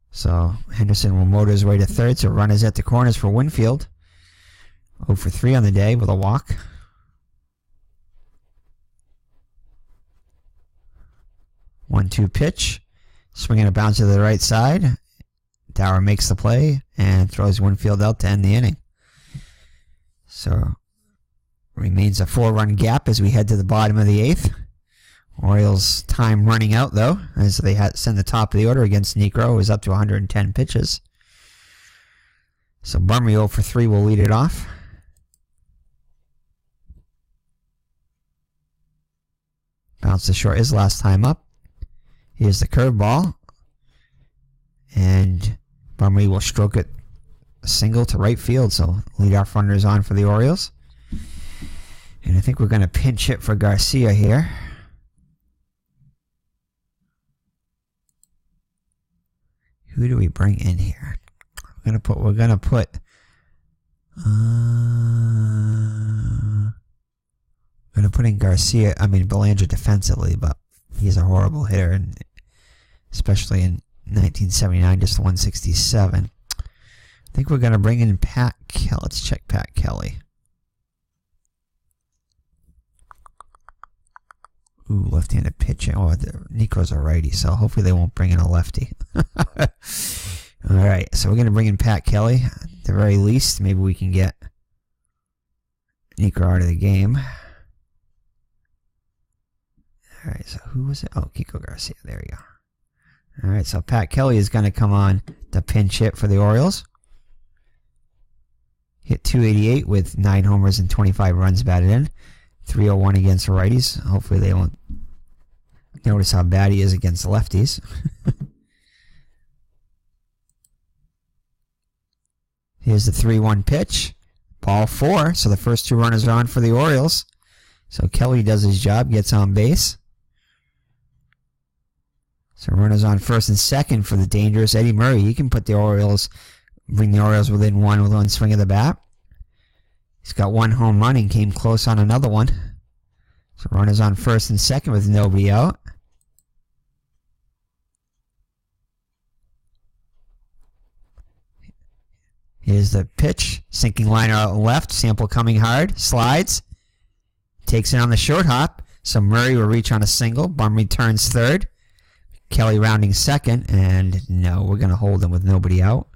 So Henderson will motor his way to third. So runners at the corners for Winfield. 0 for 3 on the day with a walk. One-two pitch. Swinging a bounce to the right side. Dower makes the play and throws Winfield out to end the inning. So remains a 4-run gap as we head to the bottom of the 8th. Orioles time running out though, as they send the top of the order against Negro, who is up to 110 pitches. So Bumry 0 for 3 will lead it off. Bounce to short his last time up. Here's the curveball. And Bumry will stroke it a single to right field. So leadoff runner is on for the Orioles. And I think we're going to pinch hit for Garcia here. Who do we bring in here? We're gonna put in Garcia. I mean Belanger defensively, but he's a horrible hitter, and especially in 1979, just 167. I think we're gonna bring in Pat Kelly. Let's check Pat Kelly. Ooh, left-handed pitching. Oh, Nico's a righty, so hopefully they won't bring in a lefty. All right, so we're going to bring in Pat Kelly. At the very least, maybe we can get Nico out of the game. All right, so who was it? Oh, Kiko Garcia. There we go. All right, so Pat Kelly is going to come on to pinch hit for the Orioles. Hit .288 with 9 homers and 25 runs batted in. 301 against the righties. Hopefully they won't notice how bad he is against the lefties. Here's the 3-1 pitch. Ball 4. So the first 2 runners are on for the Orioles. So Kelly does his job, gets on base. So runners on first and second for the dangerous Eddie Murray. He can bring the Orioles within 1 with 1 swing of the bat. He's got 1 home run and came close on another one. So runners on first and second with nobody out. Here's the pitch. Sinking liner out left. Sample coming hard. Slides. Takes it on the short hop. So Murray will reach on a single. Bumry turns third. Kelly rounding second. And no, we're going to hold him with nobody out.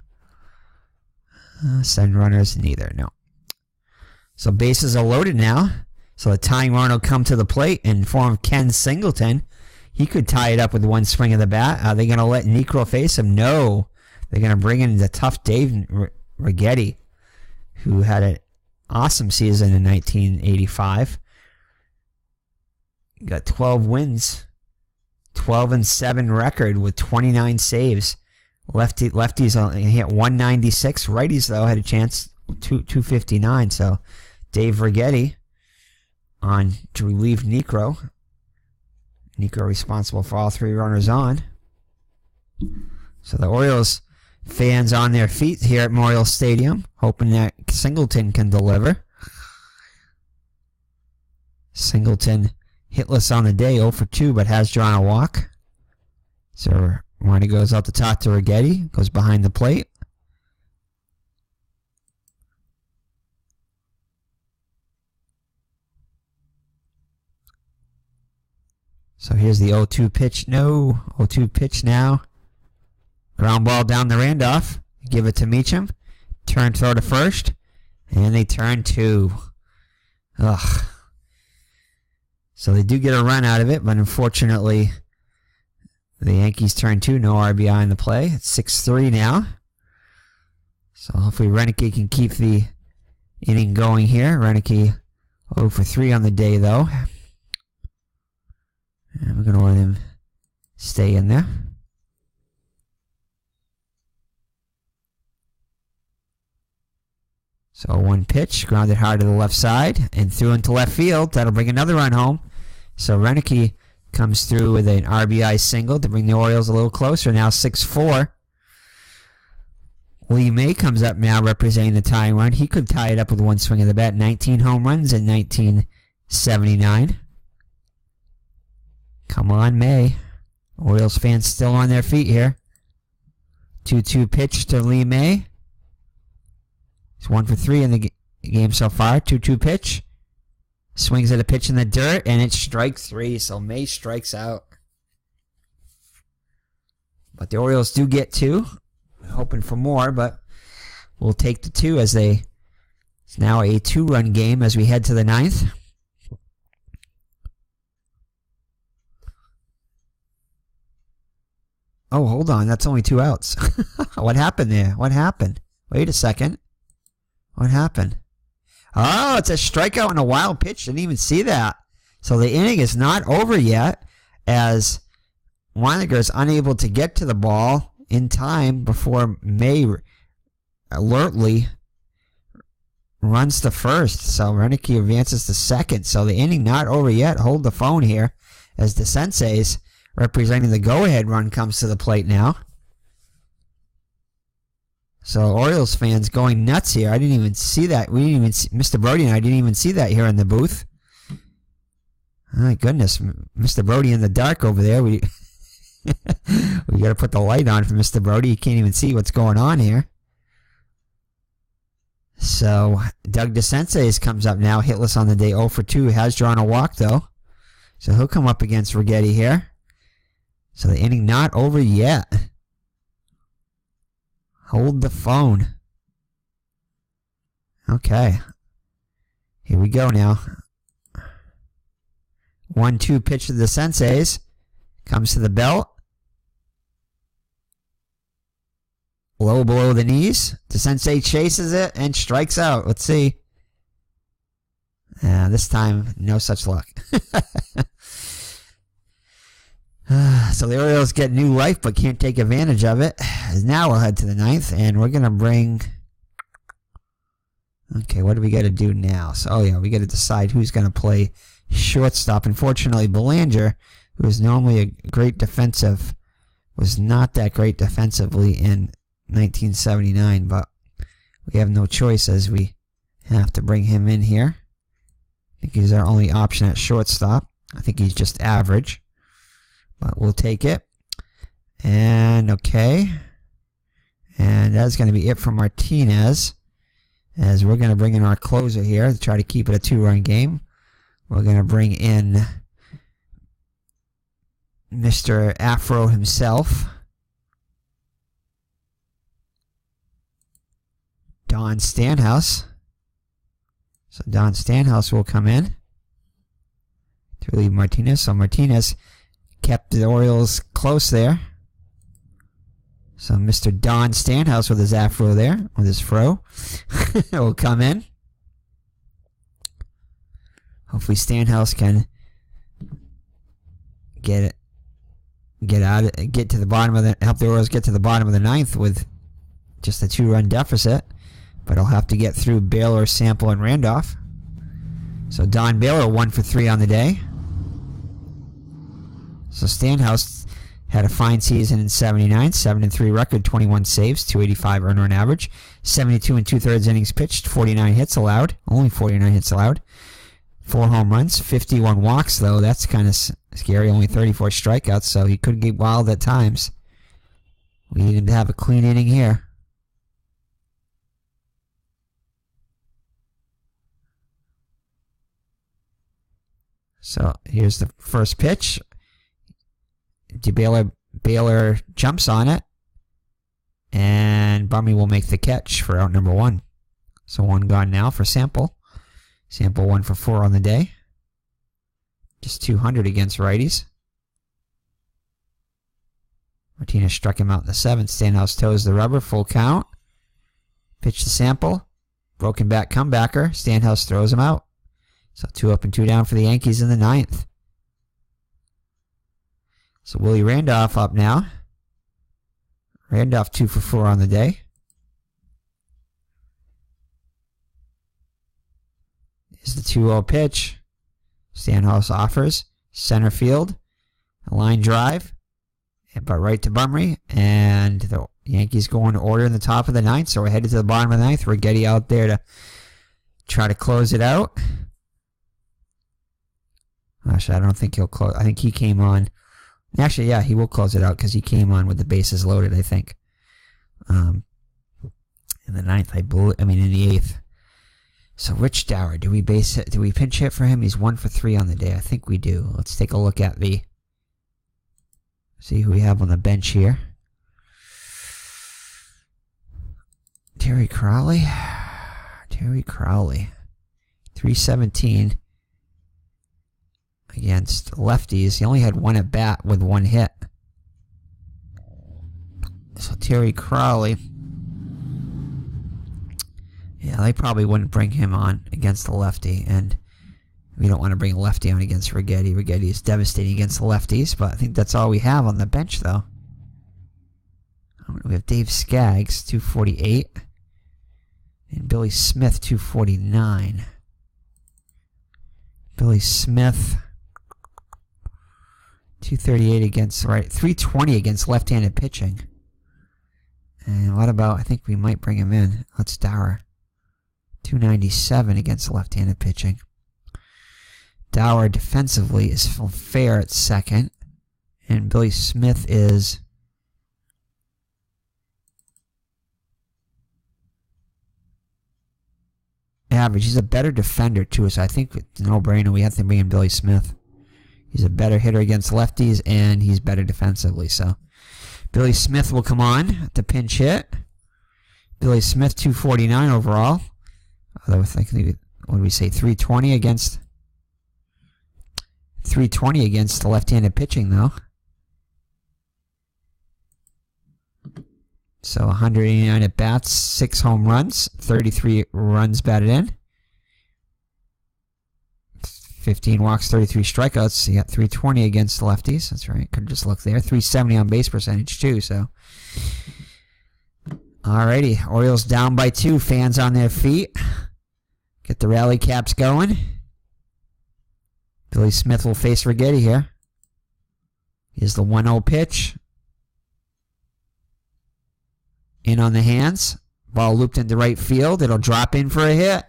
7 runners. Neither. No. So bases are loaded now. So the tying run will come to the plate in form of Ken Singleton. He could tie it up with 1 swing of the bat. Are they going to let Necro face him? No. They're going to bring in the tough Dave Rickey, who had an awesome season in 1985. Got 12 wins. 12-7 record with 29 saves. Lefties only hit 196. Righties, though, had a chance 259. So Dave Rickey on to relieve Necro. Necro responsible for all 3 runners on. So the Orioles fans on their feet here at Memorial Stadium, hoping that Singleton can deliver. Singleton hitless on the day, 0 for 2, but has drawn a walk. So runner goes out the top to Rickey, goes behind the plate. So here's the 0-2 pitch. No, 0-2 pitch now. Ground ball down the Randolph. Give it to Meacham. Turn throw to first. And they turn 2. Ugh. So they do get a run out of it, but unfortunately The Yankees turn 2, no RBI in the play. It's 6-3 now. So hopefully Rickey can keep the inning going here. Rickey 0 for 3 on the day, though. And we're going to let him stay in there. So one pitch, grounded hard to the left side, and threw into left field. That'll bring another run home. So Rickey comes through with an RBI single to bring the Orioles a little closer. Now 6-4. Lee May comes up now representing the tying run. He could tie it up with one swing of the bat. 19 home runs in 1979. Come on, May. Orioles fans still on their feet here. 2-2 pitch to Lee May. He's 1 for 3 in the game so far. 2-2 pitch. Swings at a pitch in the dirt, and it's strike 3, so May strikes out. But the Orioles do get 2. Hoping for more, but we'll take the 2 as it's now a 2-run game as we head to the 9th. Oh, hold on. That's only 2 outs. What happened there? What happened? Wait a second. What happened? Oh, it's a strikeout and a wild pitch. Didn't even see that. So the inning is not over yet as Flanagan is unable to get to the ball in time before May alertly runs to first. So Rickey advances to second. So the inning not over yet. Hold the phone here as the Senseis representing the go-ahead run comes to the plate now. So Orioles fans going nuts here. I didn't even see that. We didn't even see, Mr. Brody and I didn't even see that here in the booth. My goodness, Mr. Brody in the dark over there. We got to put the light on for Mr. Brody. You can't even see what's going on here. So Doug DeSenseis comes up now, hitless on the day, 0 for 2. Has drawn a walk though, so he'll come up against Rickey here. So the inning not over yet. Hold the phone. Okay. Here we go now. 1-2 pitch to the Senseis. Comes to the belt. Low below the knees. The Sensei chases it and strikes out. Let's see. This time, no such luck. So the Orioles get new life but can't take advantage of it. Now we'll head to the 9th and we're going to bring... Okay, what do we got to do now? So, we got to decide who's going to play shortstop. Unfortunately, Belanger, who is normally a great defensive, was not that great defensively in 1979, but we have no choice as we have to bring him in here. I think he's our only option at shortstop. I think he's just average. But we'll take it. And okay. And that's going to be it for Martinez. As we're going to bring in our closer here to try to keep it a 2-run game. We're going to bring in Mr. Afro himself. Don Stanhouse. So Don Stanhouse will come in to relieve Martinez. So Martinez kept the Orioles close there. So Mr. Don Stanhouse with his afro there, with his fro, will come in. Hopefully Stanhouse can get to the bottom of help the Orioles get to the bottom of the 9th with just a 2-run deficit. But he'll have to get through Baylor, Sample, and Randolph. So Don Baylor 1 for 3 on the day. So Stanhouse had a fine season in 79, 7-3 record, 21 saves, 285 earned run average, 72 2/3 innings pitched, 49 hits allowed, only 49 hits allowed, 4 home runs, 51 walks though. That's kind of scary. Only 34 strikeouts, so he could get wild at times. We need him to have a clean inning here. So here's the first pitch. Baylor jumps on it, and Bummy will make the catch for out number 1. So 1 gone now for Sample. Sample 1 for 4 on the day. Just 200 against righties. Martinez struck him out in the 7th. Stanhouse toes the rubber. Full count. Pitch to Sample. Broken back comebacker. Stanhouse throws him out. So 2 up and 2 down for the Yankees in the 9th. So Willie Randolph up now. Randolph 2 for 4 on the day. Here's the 2-0 pitch. Stanhouse offers. Center field. A line drive. But right to Bumry. And the Yankees go into order in the top of the 9th. So we're headed to the bottom of the 9th. Rickey out there to try to close it out. Actually, I don't think he'll close. I think he came on. Actually, yeah, he will close it out because he came on with the bases loaded, I think. In the 9th, in the 8th. So Rich Dower, do we pinch hit for him? He's 1 for 3 on the day. I think we do. Let's take a look at see who we have on the bench here. Terry Crowley. 317 against lefties. He only had 1 at bat with 1 hit. So Terry Crowley. Yeah, they probably wouldn't bring him on against the lefty, and we don't want to bring a lefty on against Rickey. Rickey is devastating against the lefties, but I think that's all we have on the bench, though. We have Dave Skaggs, 248, and Billy Smith, 249. Billy Smith, 238 against 320 against left-handed pitching. And what about, I think we might bring him in. Let's Dower. 297 against left-handed pitching. Dower defensively is fair at 2nd. And Billy Smith is average. He's a better defender, too. So I think it's a no-brainer. We have to bring in Billy Smith. He's a better hitter against lefties, and he's better defensively. So Billy Smith will come on to pinch hit. Billy Smith, 249 overall. Although I think, what do we say, 320 against the left-handed pitching, though. So 189 at bats, 6 home runs, 33 runs batted in, 15 walks, 33 strikeouts. You got 320 against the lefties. That's right. Could just look there. 370 on base percentage, too. So, alrighty. Orioles down by 2. Fans on their feet. Get the rally caps going. Billy Smith will face Rickey here. Here's the 1-0 pitch. In on the hands. Ball looped into right field. It'll drop in for a hit.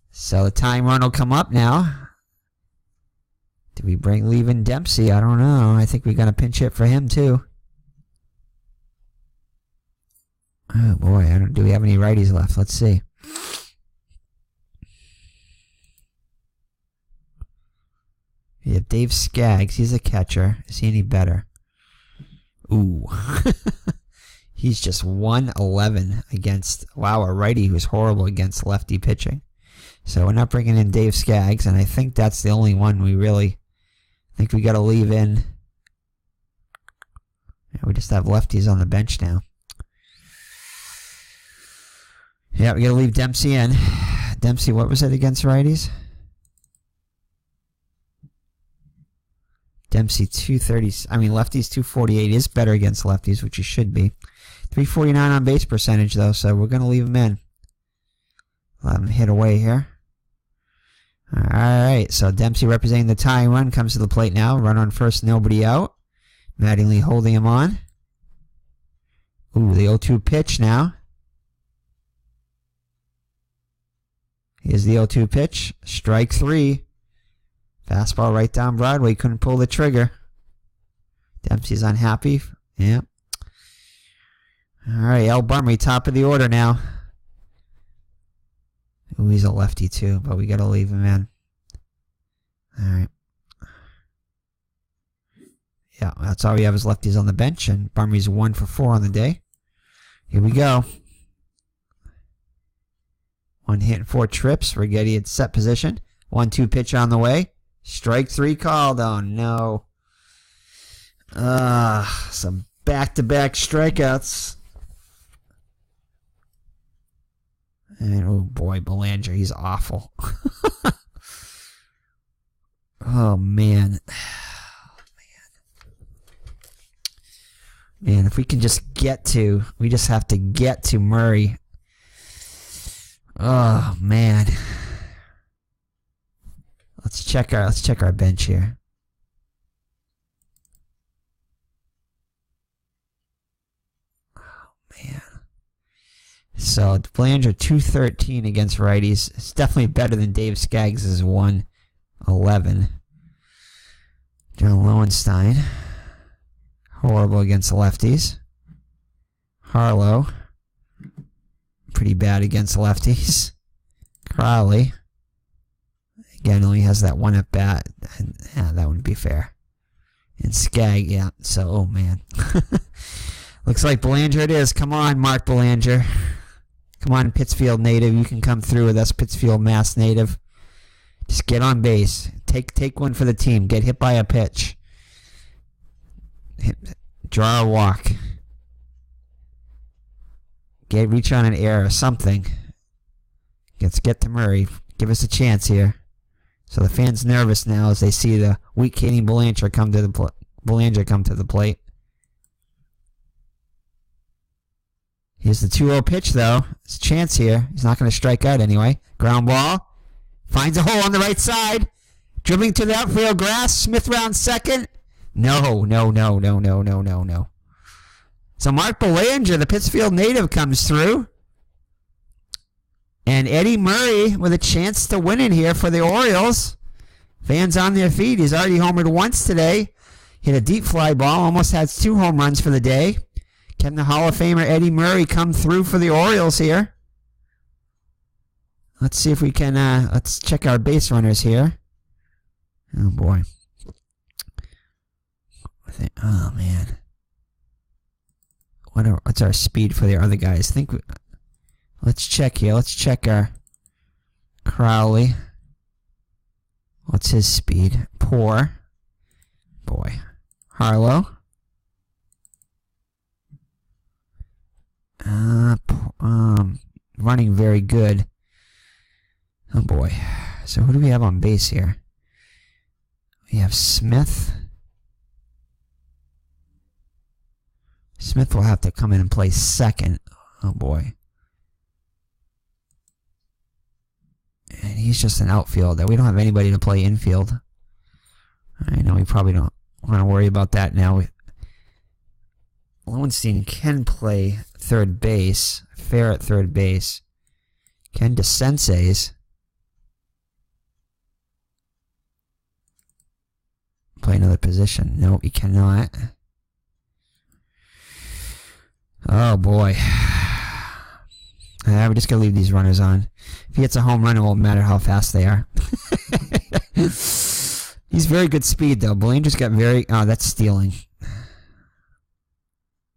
So the time run will come up now. Do we bring Leavin Dempsey? I don't know. I think we're going to pinch hit for him too. Oh boy, do we have any righties left? Let's see. We have Dave Skaggs. He's a catcher. Is he any better? Ooh. He's just 111 against, wow, a righty who's horrible against lefty pitching. So we're not bringing in Dave Skaggs, and I think that's the only one we really think we got to leave in. Yeah, we just have lefties on the bench now. Yeah, we got to leave Dempsey in. Dempsey, what was it against righties? Dempsey 230. I mean, lefties 248 is better against lefties, which he should be. 349 on base percentage, though, so we're going to leave him in. Let him hit away here. Alright, so Dempsey representing the tying run comes to the plate now. Run on first, nobody out. Mattingly holding him on. Ooh, the 0-2 pitch now. Here's the 0-2 pitch. Strike 3. Fastball right down Broadway. Couldn't pull the trigger. Dempsey's unhappy. Yeah. Alright, L. Bumry, top of the order now. Ooh, he's a lefty too, but we got to leave him in. Alright. Yeah, that's all we have is lefties on the bench, and Bumry's 1 for 4 on the day. Here we go. 1 hit and 4 trips. Rickey at set position. 1-2 pitch on the way. Strike 3 called. Oh no. Some back-to-back strikeouts. And, oh, boy, Belanger, he's awful. Oh, man. Man, if we can just get to... We just have to get to Murray. Oh, man. Let's check our bench here. Oh, man. So, Belanger 213 against righties. It's definitely better than Dave Skaggs' 111. John Lowenstein. Horrible against the lefties. Harlow. Pretty bad against the lefties. Crowley. Again, only has that one at bat. Yeah, that wouldn't be fair. And Skaggs, yeah. So, oh man. Looks like Belanger it is. Come on, Mark Belanger. Come on, Pittsfield native. You can come through with us, Pittsfield, Mass native. Just get on base. Take one for the team. Get hit by a pitch. Draw a walk. Reach on an error or something. Let's get to Murray. Give us a chance here. So the fans nervous now as they see the weak-hitting Belanger come to the plate. Here's the 2-0 pitch, though. It's a chance here. He's not going to strike out anyway. Ground ball. Finds a hole on the right side. Dribbling to the outfield grass. Smith round second. No. So Mark Belanger, the Pittsfield native, comes through. And Eddie Murray with a chance to win it here for the Orioles. Fans on their feet. He's already homered once today. Hit a deep fly ball. Almost has 2 home runs for the day. Can the Hall of Famer Eddie Murray come through for the Orioles here? Let's see if we can, let's check our base runners here. Oh, boy. Oh, man. What's our speed for the other guys? Let's check here. Let's check our Crowley. What's his speed? Poor. Boy. Harlow. Running very good. Oh boy. So who do we have on base here? We have Smith. Smith will have to come in and play second. Oh boy. And he's just an outfielder. We don't have anybody to play infield. I know we probably don't want to worry about that now. Lowenstein can play third base. Fair at third base. Ken DeSense's play another position. No, he cannot. Oh boy. We're just going to leave these runners on. If he hits a home run, it won't matter how fast they are. He's very good speed, though. Belanger's got very... Oh, that's stealing.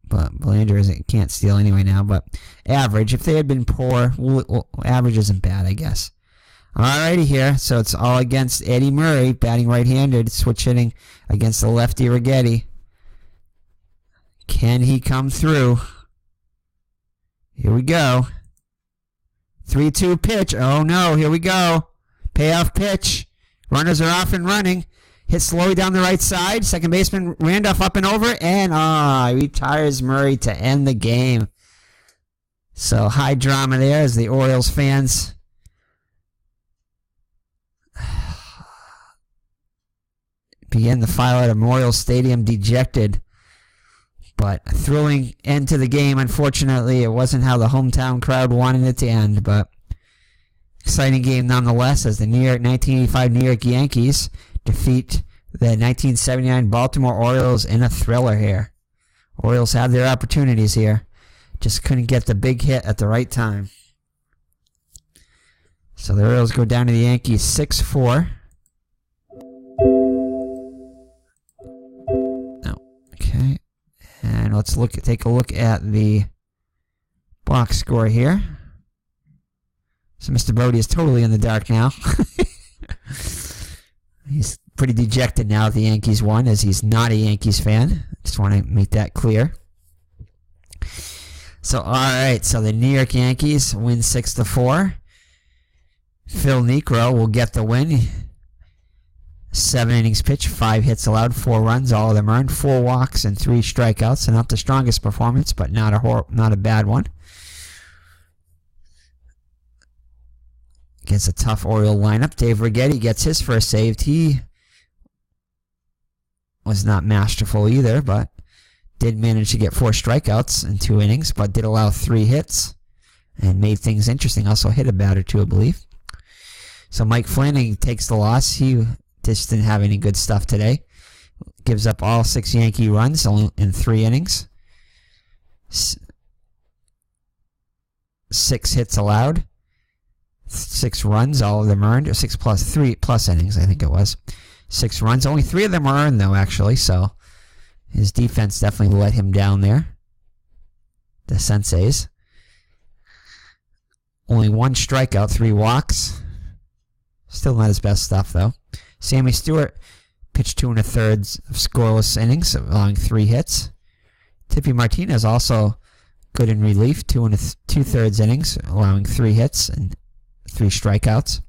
But Belanger can't steal anyway now. But average, if they had been poor, average isn't bad, I guess. Alrighty here. So it's all against Eddie Murray, batting right-handed, switch hitting against the lefty Rickey. Can he come through? Here we go. 3-2 pitch. Oh no, here we go. Payoff pitch. Runners are off and running. Hit slowly down the right side. Second baseman Randolph up and over. And retires Murray to end the game. So high drama there as the Orioles fans begin to file out of Memorial Stadium dejected. But a thrilling end to the game. Unfortunately, it wasn't how the hometown crowd wanted it to end. But exciting game nonetheless as the 1985 New York Yankees defeat the 1979 Baltimore Orioles in a thriller here. Orioles had their opportunities here. Just couldn't get the big hit at the right time. So the Orioles go down to the Yankees 6-4. Okay. And let's take a look at the box score here. So Mr. Brody is totally in the dark now. He's pretty dejected now that the Yankees won, as he's not a Yankees fan. Just want to make that clear. So, alright, so the New York Yankees win 6-4. Phil Niekro will get the win. 7 innings pitched, 5 hits allowed, 4 runs, all of them earned, 4 walks and 3 strikeouts. So not the strongest performance, but not a bad one. Against a tough Oriole lineup. Dave Rickey gets his first save. He was not masterful either, but did manage to get 4 strikeouts in 2 innings, but did allow 3 hits and made things interesting. Also hit a bat or 2, I believe. So Mike Flanagan takes the loss. He just didn't have any good stuff today. Gives up all 6 Yankee runs in 3 innings. 6 hits allowed. 6 runs, all of them earned. Or 6 plus 3 plus innings, I think it was. 6 runs. Only 3 of them were earned, though, actually. So his defense definitely let him down there. The Senseis. Only 1 strikeout, 3 walks. Still not his best stuff, though. Sammy Stewart pitched 2 1/3 of scoreless innings, allowing 3 hits. Tippy Martinez also good in relief, 2 2/3 innings, allowing 3 hits and 3 strikeouts.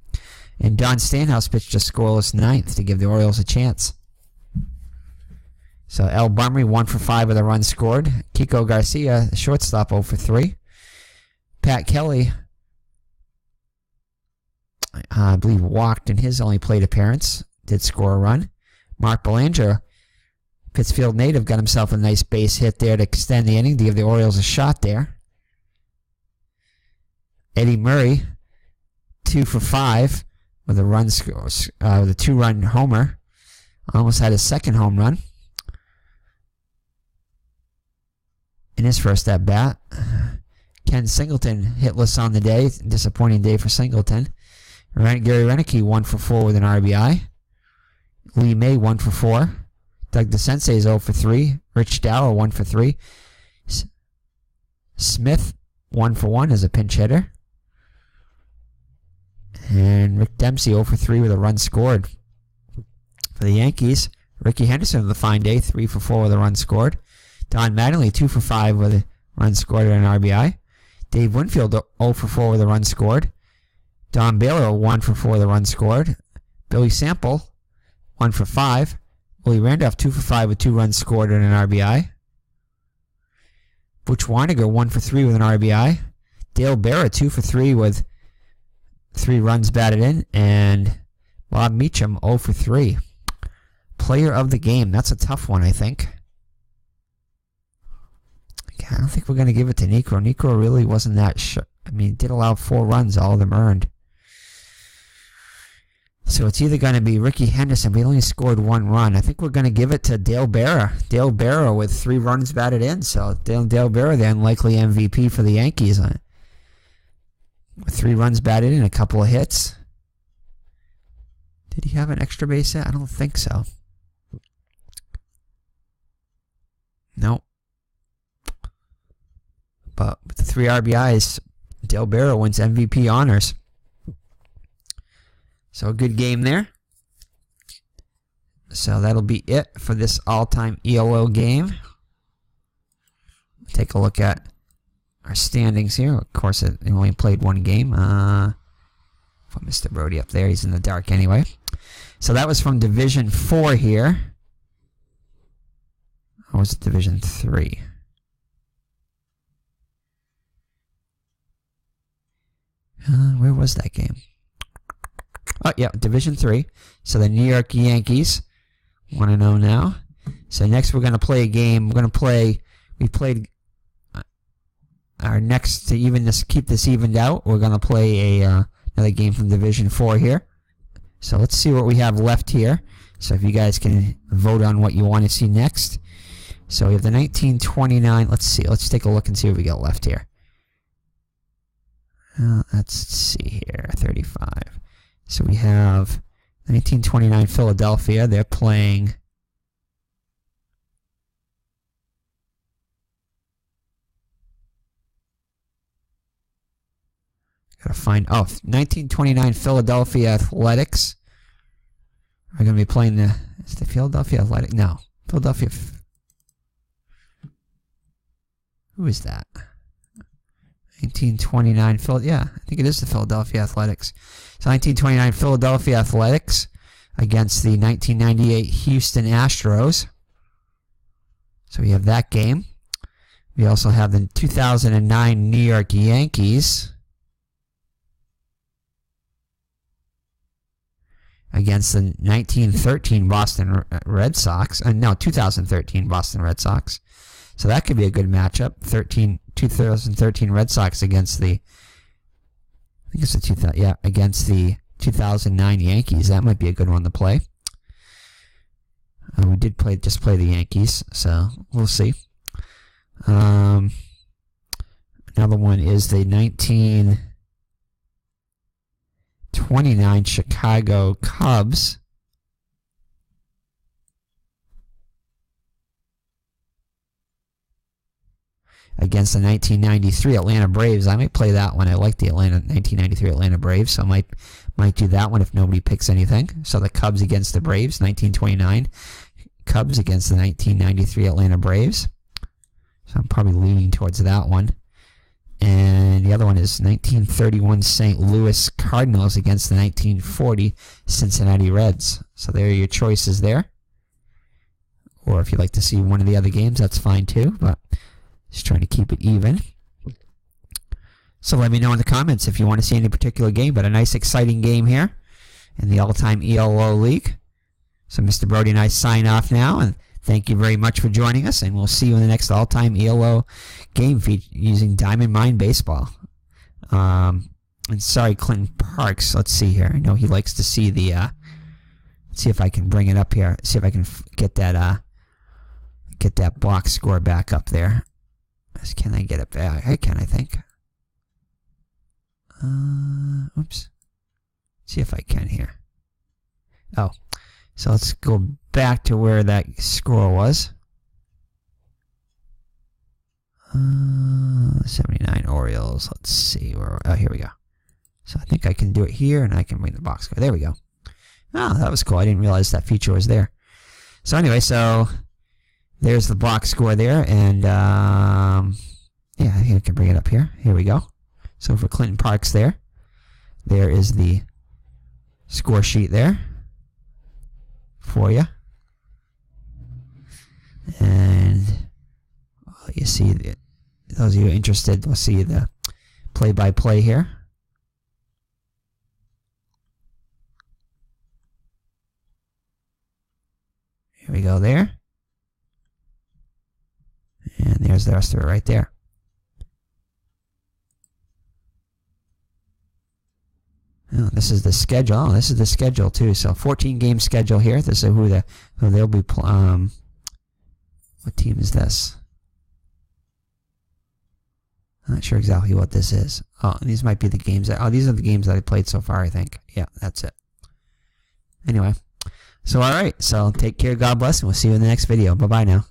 And Don Stanhouse pitched a scoreless 9th to give the Orioles a chance. So El Bumry 1 for 5 with a run scored. Kiko Garcia, the shortstop, 0 for 3. Pat Kelly, I believe, walked in his only plate appearance. Did score a run. Mark Belanger, Pittsfield native, got himself a nice base hit there to extend the inning to give the Orioles a shot there. Eddie Murray, 2 for 5 with a run score, with a 2-run homer. Almost had his second home run in his first at bat. Ken Singleton hitless on the day. Disappointing day for Singleton. Gary Renicky 1 for 4 with an RBI. Lee May 1 for 4. Doug DeSensei is 0 for 3. Rich Dower 1 for 3. Smith 1 for 1 as a pinch hitter. And Rick Dempsey 0 for 3 with a run scored. For the Yankees, Rickey Henderson with a fine day, 3 for 4 with a run scored. Don Mattingly 2 for 5 with a run scored and an RBI. Dave Winfield 0 for 4 with a run scored. Don Baylor 1 for 4 with a run scored. Billy Sample 1 for 5. Willie Randolph 2 for 5 with 2 runs scored and an RBI. Butch Weiniger 1 for 3 with an RBI. Dale Berra 2 for 3 with 3 runs batted in. And Bob Meacham 0 for 3. Player of the game. That's a tough one, I think. I don't think we're going to give it to Niekro. Niekro really wasn't that sure. I mean, did allow 4 runs, all of them earned. So it's either going to be Rickey Henderson, but he only scored 1 run. I think we're going to give it to Dale Berra. Dale Berra with 3 runs batted in. So Dale Berra, the unlikely MVP for the Yankees. With 3 runs batted in, a couple of hits. Did he have an extra base hit? I don't think so. Nope. But with the 3 RBIs, Dale Berra wins MVP honors. So a good game there. So that'll be it for this all-time ELO game. Take a look at our standings here. Of course, it only played 1 game. Put Mr. Brody up there. He's in the dark anyway. So that was from Division 4 here. Or was it Division 3? Where was that game? Oh, yeah, Division 3. So the New York Yankees 1-0 now. So next we're going to play a game. We played our next, to even this, keep this evened out, we're going to play another game from Division 4 here. So let's see what we have left here. So if you guys can vote on what you want to see next. So we have the 1929. Let's see. Let's take a look and see what we got left here. Let's see here. 35. So we have 1929 Philadelphia. They're playing. Gotta find. Oh, 1929 Philadelphia Athletics are going to be playing the. Is the Philadelphia Athletic? No. Philadelphia. Who is that? 1929 yeah, I think it is the Philadelphia Athletics. So 1929 Philadelphia Athletics against the 1998 Houston Astros. So we have that game. We also have the 2009 New York Yankees against the 1913 Boston Red Sox. No, 2013 Boston Red Sox. So that could be a good matchup. 2013 Red Sox against the, I think it's the against the 2009 Yankees. That might be a good one to play. We did just play the Yankees, so we'll see. Another one is the 1929 Chicago Cubs against the 1993 Atlanta Braves. I might play that one. I like the 1993 Atlanta Braves, so I might do that one if nobody picks anything. So the Cubs against the Braves, 1929 Cubs against the 1993 Atlanta Braves. So I'm probably leaning towards that one. And the other one is 1931 St. Louis Cardinals against the 1940 Cincinnati Reds. So there are your choices there. Or if you'd like to see one of the other games, that's fine too. But just trying to keep it even. So let me know in the comments if you want to see any particular game. But a nice, exciting game here in the all-time ELO League. So Mr. Brody and I sign off now. And thank you very much for joining us. And we'll see you in the next all-time ELO game using Diamond Mine Baseball. And sorry, Clinton Parks. Let's see here. I know he likes to see the... let's see if I can bring it up here. See if I can get that box score back up there. Can I get it back? I can, I think. Oops. See if I can here. Oh. So let's go back to where that score was. 79 Orioles. Let's see where. Oh, here we go. So I think I can do it here, and I can bring the box score. There we go. Oh, that was cool. I didn't realize that feature was there. So anyway, so there's the box score there, and yeah, I think I can bring it up here. Here we go. So for Clinton Parks there is the score sheet there for you. And you see, those of you interested will see the play-by-play here. Here we go there. And there's the rest of it right there. Oh, this is the schedule. Oh, this is the schedule too. So 14 game schedule here. This is who they'll be. What team is this? I'm not sure exactly what this is. Oh, these might be the games these are the games that I played so far, I think. Yeah, that's it. Anyway, so all right. So take care. God bless, and we'll see you in the next video. Bye bye now.